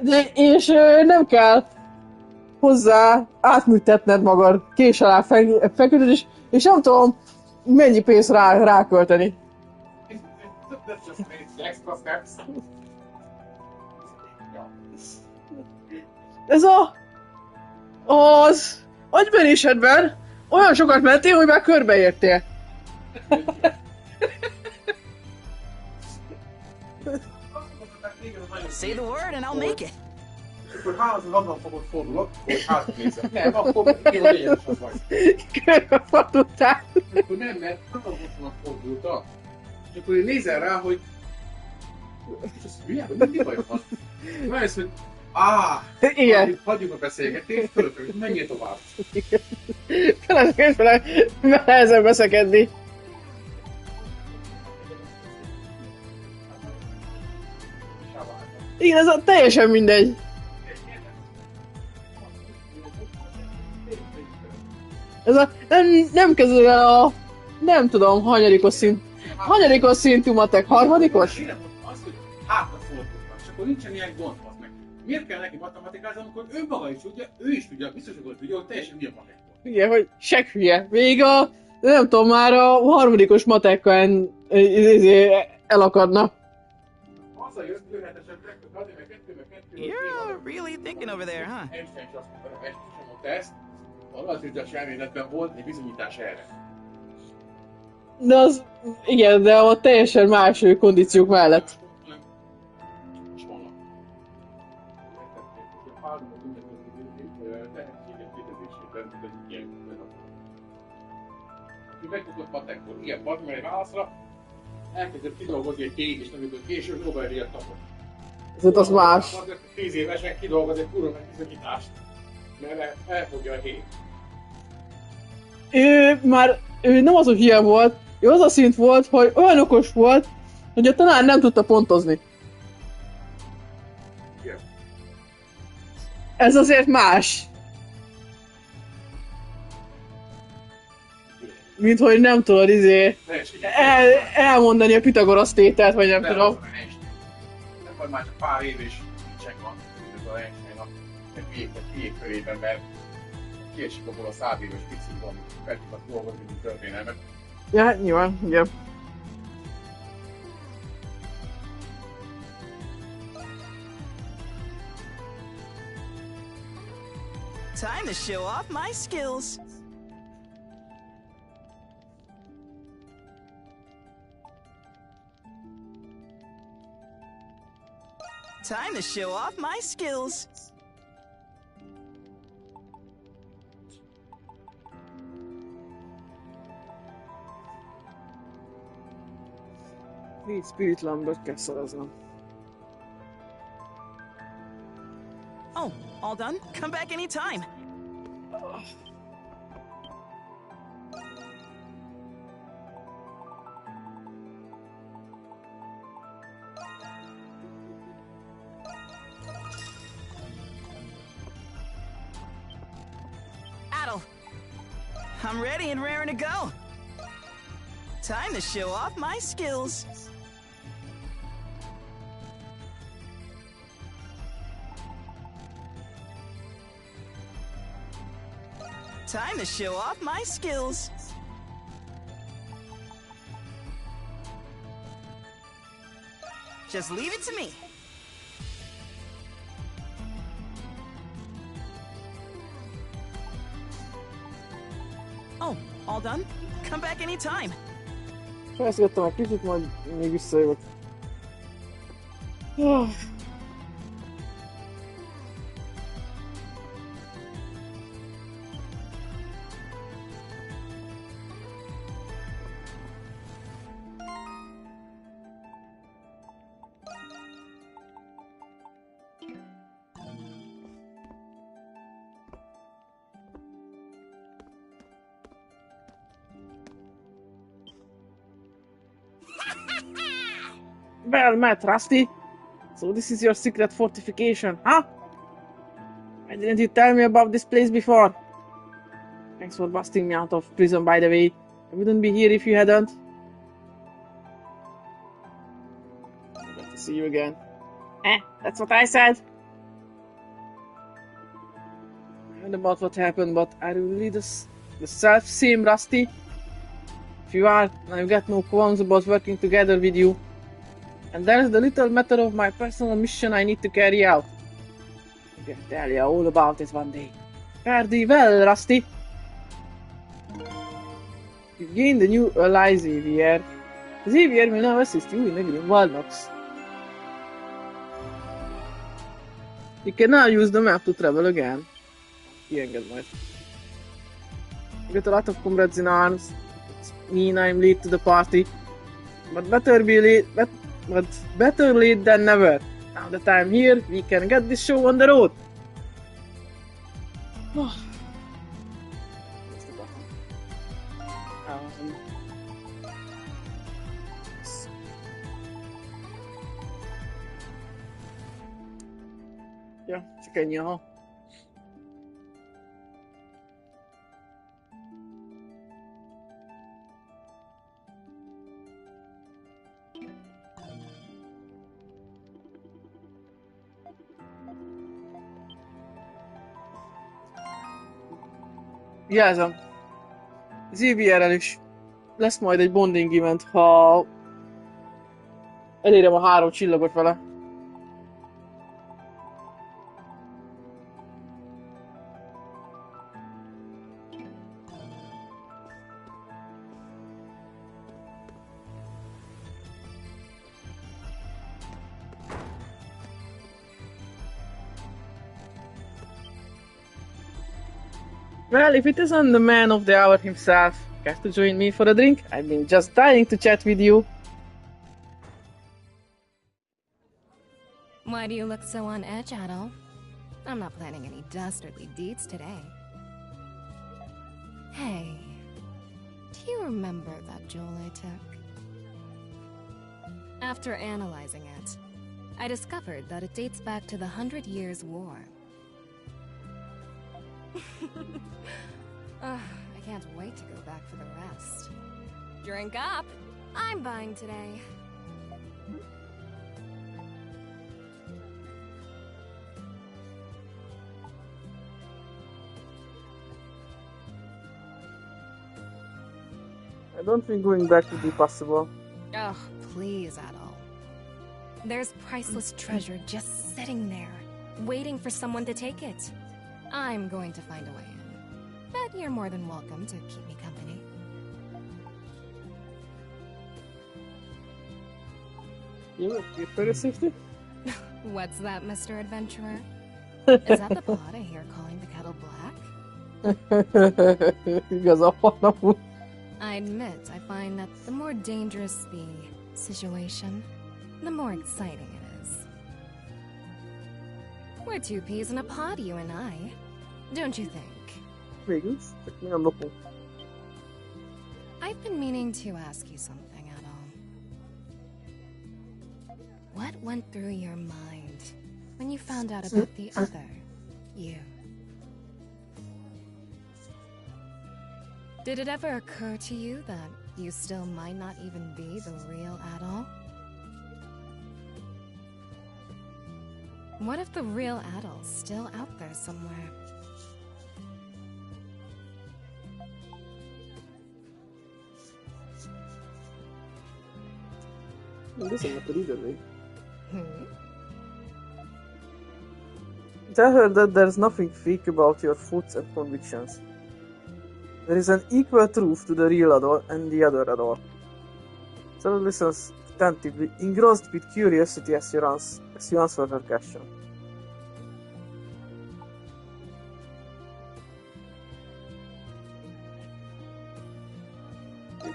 De, és nem kell hozzá átműtetned magad, kés alá feküdöd, és nem tudom mennyi pénzt rákölteni. That's just extra steps. Ez az agyverésedben olyan sokat mentél, hogy már körbeértél. Say the word and I'll make it. Akkor házon annan fogod fordulok, hogy hátnézem. Nem, akkor kivel az vagy. Körbe fordultál. Akkor nem, mert annan fordultak. És akkor én nézel rá, hogy... És az hülye, hogy mindig baj van. Rájössz, hogy... Igen. Hagyjuk a beszélgetést, fölöttök, menjél tovább. Felesleges nehezen beszekedni. Igen, ez teljesen mindegy. Ez a... Nem kezdő el a... Nem tudom, hanyadikos szint... Hanyadikos szintű matek? Harmadikos? Az, hogy hátrafordulnak, és akkor nincsen ilyen gond, az meg. Miért kell neki matematikázni, amikor ő maga is tudja, ő is tudja, biztos, hogy tudja, hogy teljesen mi a matek. Ugye, hogy seg hülye. Még a... Nem tudom, már a harmadikos matekkán elakadna. Hazajött, jöhet esetleg, azért meg kettő. You're really thinking over there, huh? Einstein is azt mondta, Einstein sem mondta ezt, a relativitás elméletben volt egy bizonyítás erre. De az... Igen, de a teljesen más kondíciók mellett. És vannak. Megtudott patekkor, ilyen partneri válaszra, elkezdett kidolgozni egy tényt, és amikor később Nobel-díjat kapott. Ez az más. 10 évesen kidolgoz egy kurva megbizonyítást, mert elfogja a hét. Ő nem az, hogy hülye volt, ő az a szint volt, hogy olyan okos volt, hogy a tanár nem tudta pontozni. Igen. Ez azért más. Mint hogy nem tudod elmondani a Pitagorasz tételt, vagy nem tudom. Nem vagy már csak pár év és nincsen van ez az Einsteinnak egy hülyék körében, mert kiesik abból a 100 éves pixikban, fel tudnak dolgozni, mint történelmet. Ja, nyilván, igen. Time to show off my skills. Time to show off my skills. Így Spirit Lambert kell szereznem. Oh, all done? Come back anytime. Adel, I'm ready and raring to go. Time to show off my skills. Time to show off my skills. Just leave it to me. Oh, all done? Come back anytime. Felszgettem egy kicsit, majd még visszajövök. Well met, Rusty. So this is your secret fortification, huh? Why didn't you tell me about this place before? Thanks for busting me out of prison, by the way. I wouldn't be here if you hadn't. Good to see you again. That's what I said. I heard about what happened, but are you really the self-same Rusty? If you are, I've got no qualms about working together with you. And there's the little matter of my personal mission I need to carry out. I can tell you all about it one day. Fare thee well, Rusty. You've gained a new ally, Xavier. Xavier will now assist you in the Grimwald Nox. You can now use the map to travel again. Kienged majd. I got a lot of comrades in arms. It's mean I'm late to the party. But better late than never. Now that I'm here, we can get this show on the road. Ja, csak ennyi, aha. Jelzem. Az EVR-rel is lesz majd egy bonding event, ha elérem a 3 csillagot vele. Well, if it isn't the man of the hour himself, care to join me for a drink? I've been just dying to chat with you. Why do you look so on edge, Adolf? I'm not planning any dastardly deeds today. Hey, do you remember that jewel I took? After analyzing it, I discovered that it dates back to the 100 Years' War. I can't wait to go back for the rest. Drink up! I'm buying today. I don't think going back would be possible. Oh, please, Adol. There's priceless treasure just sitting there, waiting for someone to take it. I'm going to find a way in. But you're more than welcome to keep me company. You pretty safety? What's that, Mr. Adventurer? Is that the pot I hear calling the kettle black? Igazabban amúgy. I admit, I find that the more dangerous the situation, the more exciting it is. We're 2 peas in a pod, you and I. Don't you think? Végül is, csak mi nem lopunk. I've been meaning to ask you something, Adol. What went through your mind when you found out about the other you? Did it ever occur to you that you still might not even be the real Adol? What if the real Adol's still out there somewhere? Listen, what either way. Tell her that there's nothing fake about your thoughts and convictions. There is an equal truth to the real Adol and the other Adol. Sarah listens attentively, engrossed with curiosity as you answer her question.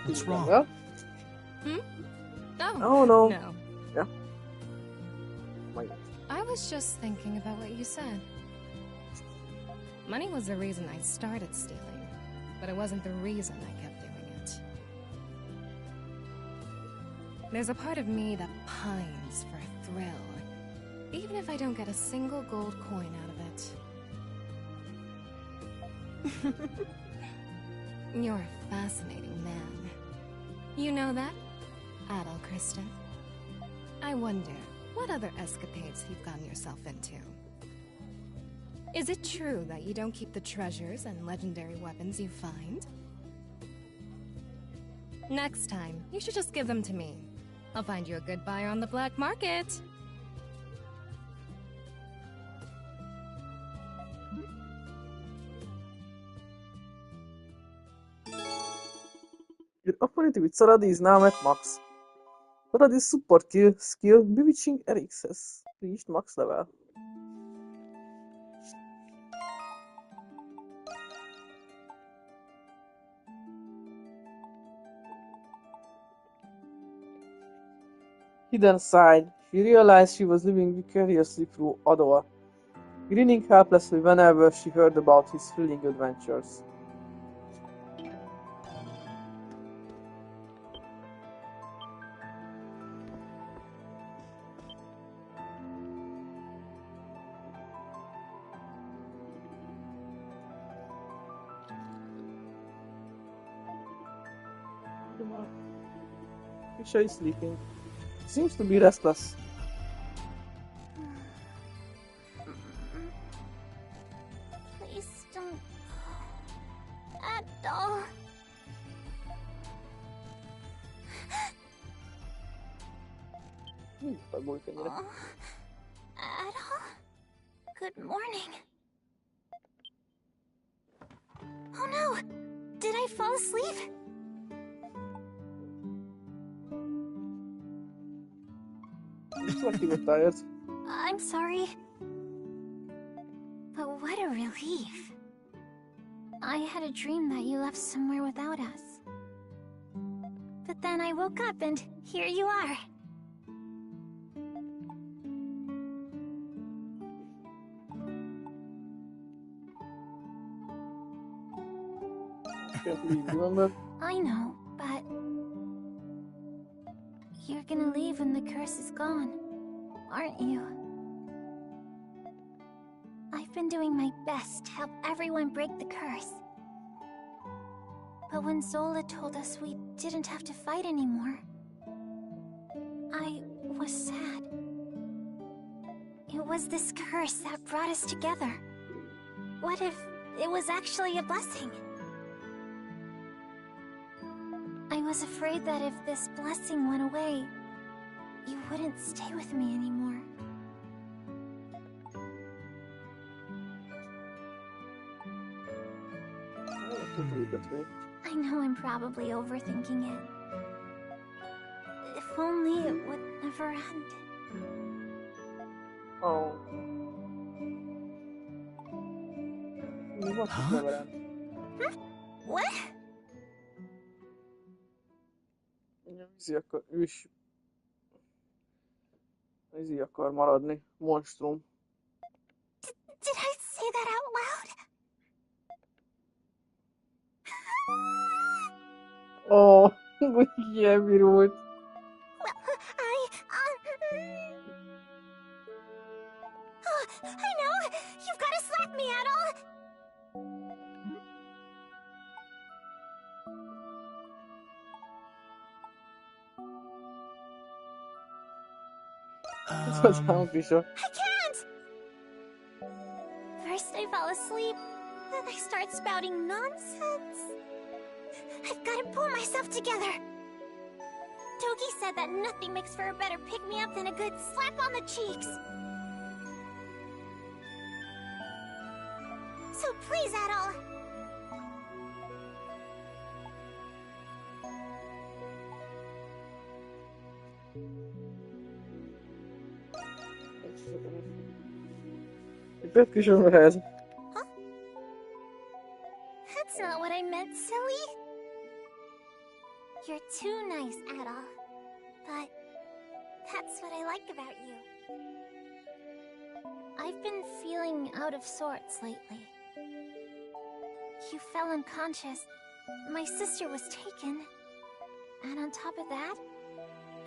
What's wrong? Well? Oh, no. No. Yeah. My I was just thinking about what you said. Money was the reason I started stealing, but it wasn't the reason I kept doing it. There's a part of me that pines for a thrill, even if I don't get a single gold coin out of it. You're a fascinating man. You know that, Adol Kristen? I wonder what other escapades you've gotten yourself into. Is it true that you don't keep the treasures and legendary weapons you find? Next time, you should just give them to me. I'll find you a good buyer on the black market. Your opponent with Saradi is now at max. Saradi's support skill Bewitching Eric's has reached max level. Hidden side, she realized she was living vicariously through Adol, grinning helplessly whenever she heard about his thrilling adventures. Isha is sleeping. Seems to be restless. Please don't doll. Oh, Adol? Good morning. Oh no! Did I fall asleep? I'm sorry. But what a relief. I had a dream that you left somewhere without us. But then I woke up and here you are. I know, but you're gonna leave when the curse is gone, aren't you? I've been doing my best to help everyone break the curse. But when Zola told us we didn't have to fight anymore, I was sad. It was this curse that brought us together. What if it was actually a blessing? I was afraid that if this blessing went away, you wouldn't stay with me anymore. I know I'm probably overthinking it. If only it would never end. Oh. Huh? What? Ő is akar maradni. Monstrum. Did I say that out loud? Oh, ilyen virult. Well, I know! You've got to slap me, Adol! I can't! First I fall asleep, then I start spouting nonsense. I've got to pull myself together. Togi said that nothing makes for a better pick-me-up than a good slap on the cheeks. So please, Adol. Huh? That's not what I meant, silly. You're too nice, Adol. But that's what I like about you. I've been feeling out of sorts lately. You fell unconscious. My sister was taken. And on top of that,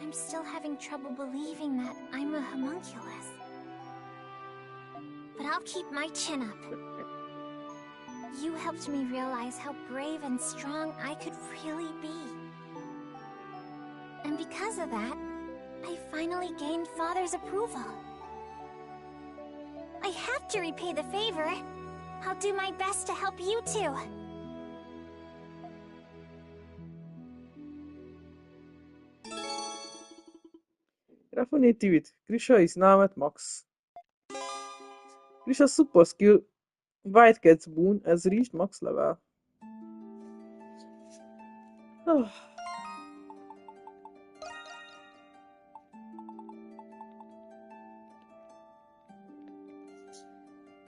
I'm still having trouble believing that I'm a homunculus. But I'll keep my chin up. You helped me realize how brave and strong I could really be. And because of that, I finally gained Father's approval. I have to repay the favor. I'll do my best to help you too. Definitivt. Grisha is now at max. Grisha's super skill White Cat's boon has reached max level. Oh.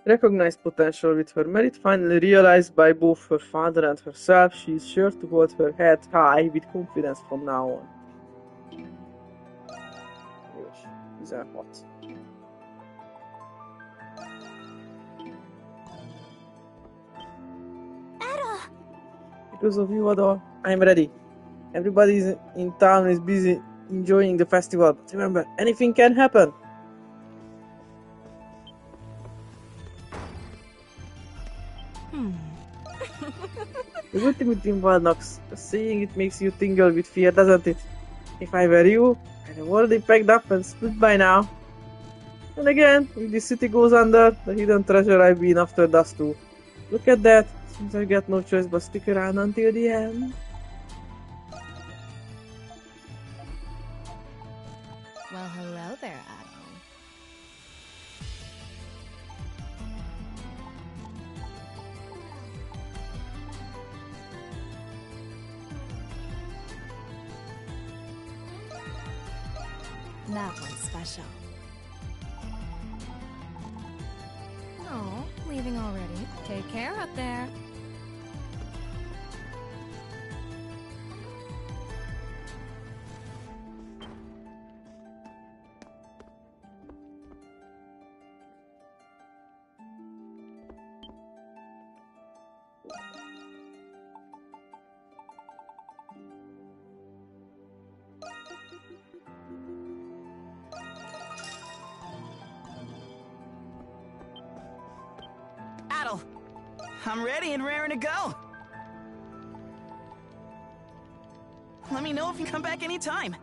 Recognized potential with her merit finally realized by both her father and herself, she is sure to hold her head high with confidence from now on. 16. Adol! Because of you, Adol, I'm ready. Everybody in town is busy enjoying the festival, but remember, anything can happen. The ultimate in Valnox, seeing it makes you tingle with fear, doesn't it? If I were you, I'd have already packed up and split by now. And again, if this city goes under, the hidden treasure I've been after does too. Look at that. Seems I got no choice but stick around until the end. Well, hello there, Adol. That one's special. Oh, leaving already. Take care up there. Adol, I'm ready and raring to go. Let me know if you come back anytime.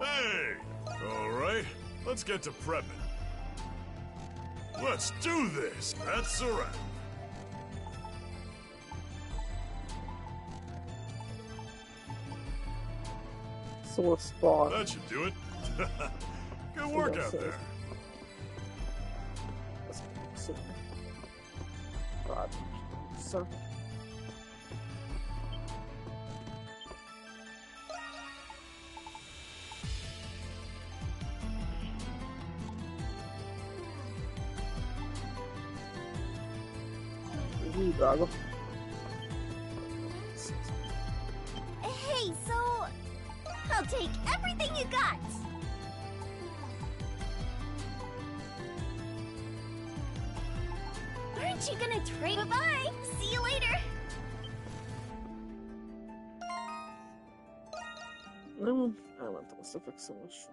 Hey! Alright, let's get to prepping. Let's do this! That's a wrap. Sore spot. That should do it. Good work out there. God. So. Drága. Hey, so I'll take everything you got. Aren't you gonna trade? Bye-bye. See you later. Nem, elmentem a szövegszalasra.